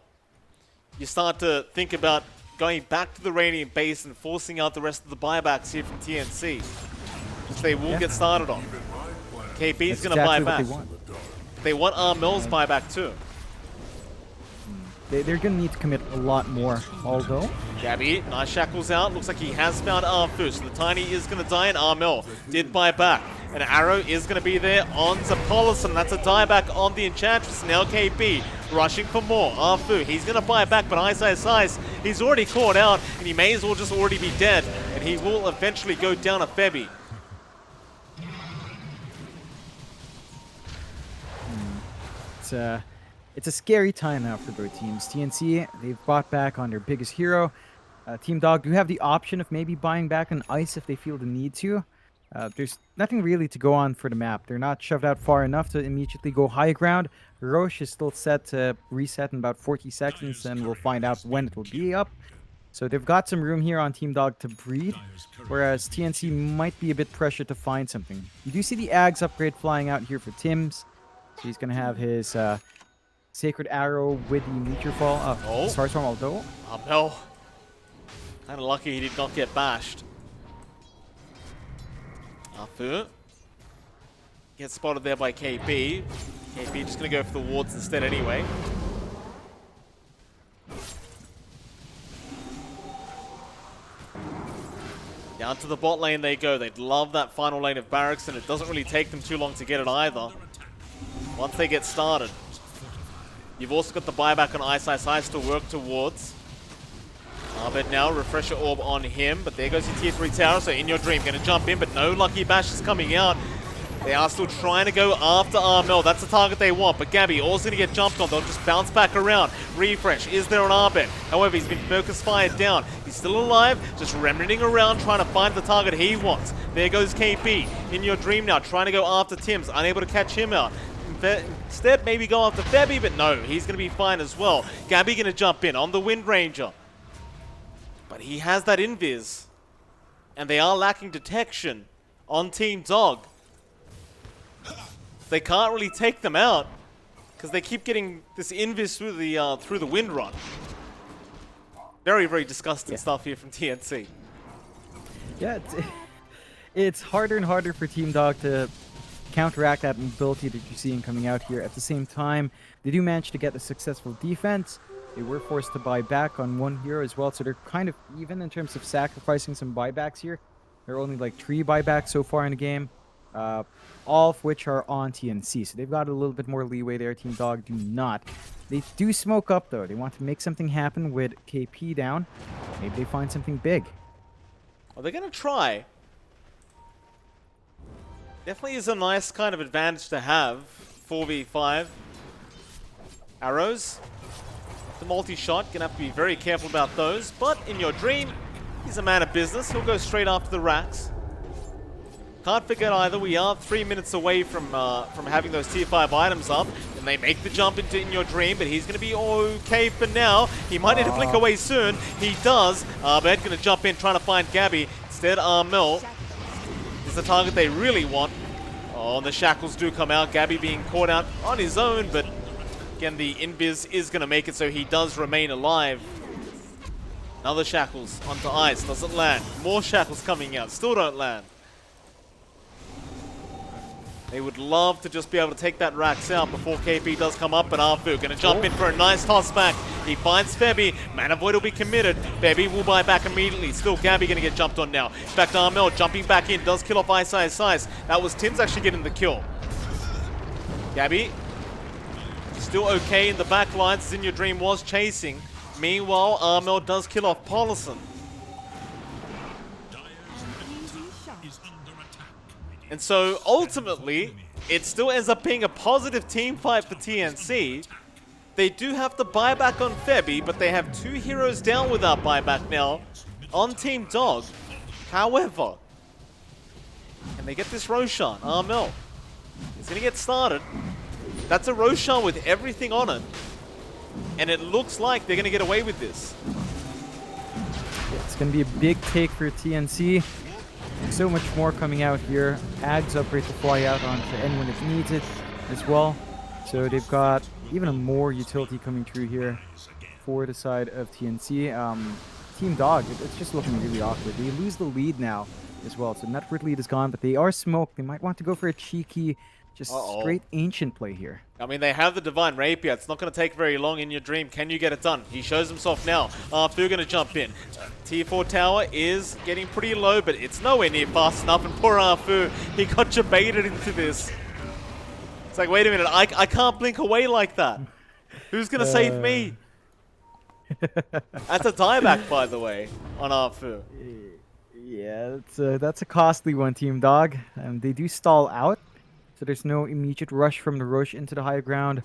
you start to think about going back to the Radiant base and forcing out the rest of the buybacks here from TNC, which they will get started on. KB's going to buy back. They want Armel's buyback too.
They're going to need to commit a lot more, although.
Gabby, nice Shackles out. Looks like he has found Arfu, so the Tiny is going to die, and Armel did buy back. An Arrow is going to be there on Polison. That's a dieback on the Enchantress. Now KB rushing for more. Arfu, he's going to buy back, but Ice, he's already caught out, and he may as well just already be dead, and he will eventually go down a Febby.
It's a scary time now for both teams. TNC, they've bought back on their biggest hero. Team Dog do have the option of maybe buying back an Ice if they feel the need to. There's nothing really to go on for the map. They're not shoved out far enough to immediately go high ground. Roche is still set to reset in about 40 seconds, and we'll find out when it will be up. So they've got some room here on Team Dog to breed, whereas TNC might be a bit pressured to find something. You do see the Ags upgrade flying out here for Tim's. So he's going to have his Sacred Arrow with the Meteor Fall. Starstorm, although.
No. Kind of lucky he did not get bashed. Arfu gets spotted there by KB. KP just going to go for the wards instead anyway. Down to the bot lane they go. They'd love that final lane of barracks, and it doesn't really take them too long to get it either. Once they get started. You've also got the buyback on Ice Ice Ice to work towards. But now, Refresher Orb on him, but there goes your tier 3 tower, so In Your Dream going to jump in, but no Lucky Bash is coming out. They are still trying to go after Armel. That's the target they want, but Gabby also going to get jumped on. They'll just bounce back around. Refresh, is there an Arbet? However, he's been focus fired down. He's still alive, just remnanting around, trying to find the target he wants. There goes KP. In Your Dream now, trying to go after Tim's, unable to catch him out. Instead, maybe go after Febby, but no, he's going to be fine as well. Gabby going to jump in on the Wind Ranger. But he has that invis. And they are lacking detection on Team Dog. They can't really take them out because they keep getting this invis through the wind run. Very, very disgusting stuff here from TNC.
Yeah, it's harder and harder for Team Dog to counteract that mobility that you're seeing coming out here. At the same time, they do manage to get a successful defense. They were forced to buy back on one hero as well, so they're kind of even in terms of sacrificing some buybacks here. There are only like 3 buybacks so far in the game, all of which are on TNC, so they've got a little bit more leeway there. Team Dog do not. They do smoke up though. They want to make something happen with KP down. Maybe they find something big.
Well, they're going to try. Definitely is a nice kind of advantage to have. 4v5. Arrows. The multi-shot, gonna have to be very careful about those. But In Your Dream, he's a man of business. He'll go straight after the racks. Can't forget either, we are 3 minutes away from having those tier 5 items up. And they make the jump into In Your Dream, but he's gonna be okay for now. He might need to blink away soon. He does. Arbet gonna jump in, trying to find Gabby. Instead, Armel is the target they really want. Oh, and the shackles do come out. Gabby being caught out on his own, but again, the invis is going to make it so he does remain alive. Another shackles onto ice. Doesn't land. More shackles coming out. Still don't land. They would love to just be able to take that Rax out before KP does come up, but Arfu going to jump in for a nice toss back. He finds Febby. Mana Void will be committed. Febby will buy back immediately. Still Gabby going to get jumped on now. In fact, Armel jumping back in. Does kill off Ice Ice Ice. That was Tim's actually getting the kill. Gabby still okay in the back lines. In Your Dream was chasing. Meanwhile, Armel does kill off Paulison. And so, ultimately, it still ends up being a positive team fight for TNC. They do have the buyback on Febby, but they have 2 heroes down without buyback now on Team Dog. However, can they get this Roshan? Armel is going to get started. That's a Roshan with everything on it. And it looks like they're going to get away with this.
It's going to be a big take for TNC. So much more coming out here. Ags upgrade to fly out onto anyone that needs it as well. So they've got even a more utility coming through here for the side of TNC. Team Dog, it's just looking really awkward. They lose the lead now as well. So network lead is gone, but they are smoked. They might want to go for a cheeky, just straight ancient play here.
I mean, they have the Divine Rapier. It's not going to take very long. In Your Dream. Can you get it done? He shows himself now. Arfu going to jump in. Tier 4 tower is getting pretty low, but it's nowhere near fast enough. And poor Arfu, he got jebaited into this. It's like, wait a minute, I can't blink away like that. Who's going to save me? That's a dieback, by the way, on Arfu.
Yeah, that's a costly one, Team Dog. They do stall out. So there's no immediate rush from the Roche into the high ground,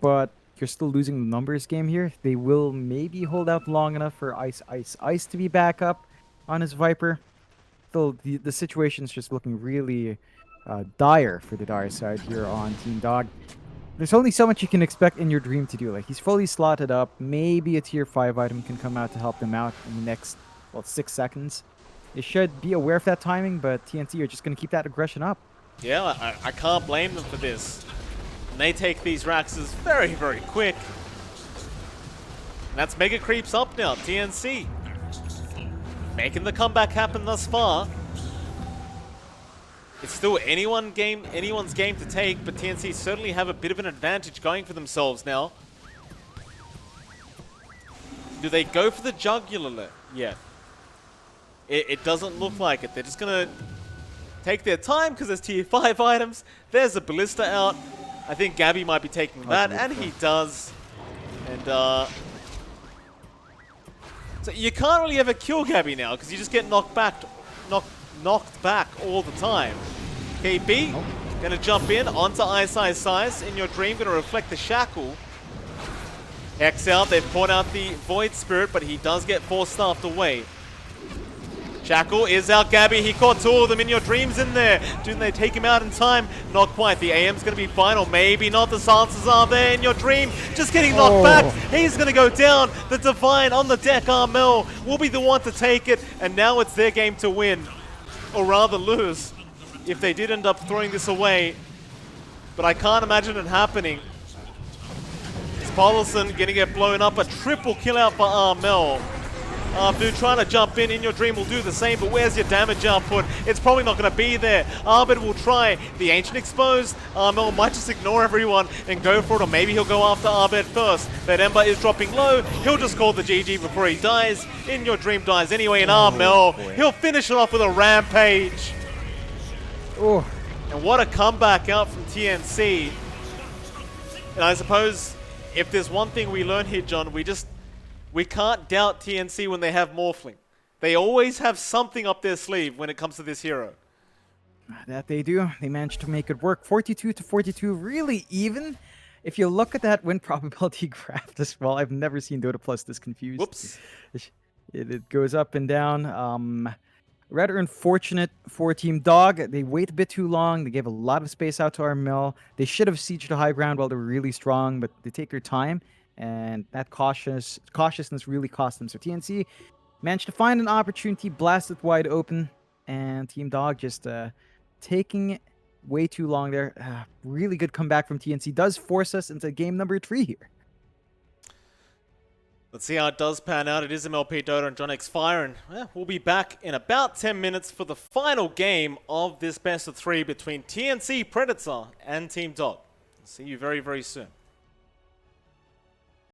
but you're still losing the numbers game here. They will maybe hold out long enough for Ice Ice Ice to be back up on his Viper. Still, the situation's just looking really dire for the dire side here on Team Dog. There's only so much you can expect In Your Dream to do. Like, he's fully slotted up. Maybe a tier 5 item can come out to help them out in the next, well, 6 seconds. They should be aware of that timing, but TNC are just going to keep that aggression up.
Yeah, I can't blame them for this. And they take these Raxes very, very quick. And that's Mega Creeps up now, TNC. Making the comeback happen thus far. It's still anyone's game to take, but TNC certainly have a bit of an advantage going for themselves now. Do they go for the jugular yet? It doesn't look like it. They're just going to take their time because there's tier 5 items. There's a ballista out. I think Gabby might be taking that, and he does. And so you can't really ever kill Gabby now because you just get knocked back all the time. KB gonna jump in onto Ice in your dream, gonna reflect the shackle. X out, they've poured out the Void Spirit, but he does get force-staffed away. Shackle is out, Gabby. He caught 2 of them in your dreams in there. Do they take him out in time? Not quite. The AM's going to be fine, or maybe not. The silences are there in your dream. Just getting knocked back. He's going to go down. The Divine on the deck, Armel, will be the one to take it. And now it's their game to win, or rather lose, if they did end up throwing this away. But I can't imagine it happening. Paulson going to get blown up. A triple kill out for Armel. Abdu trying to jump in your dream will do the same, but where's your damage output? It's probably not going to be there. Arbid will try. The Ancient exposed. Armel might just ignore everyone and go for it, or maybe he'll go after Arbid first. But Ember is dropping low. He'll just call the GG before he dies. In your dream dies anyway, and Armel, he'll finish it off with a rampage.
Oh.
And what a comeback out from TNC. And I suppose if there's one thing we learn here, John, we can't doubt TNC when they have Morphling. They always have something up their sleeve when it comes to this hero.
That they do. They managed to make it work. 42-42, really even. If you look at that win probability graph as well, I've never seen Dota Plus this confused.
Whoops.
It goes up and down. Rather unfortunate for Team Dog. They wait a bit too long. They gave a lot of space out to Armel. They should have sieged the high ground while they were really strong, but they take their time. And that cautiousness really cost them. So TNC managed to find an opportunity, blast it wide open, and Team Dog just taking way too long there. Really good comeback from TNC. Does force us into game number 3 here.
Let's see how it does pan out. It is MLP Dota and JohnXFire, and we'll be back in about 10 minutes for the final game of this best of 3 between TNC Predator and Team Dog. See you very, very soon.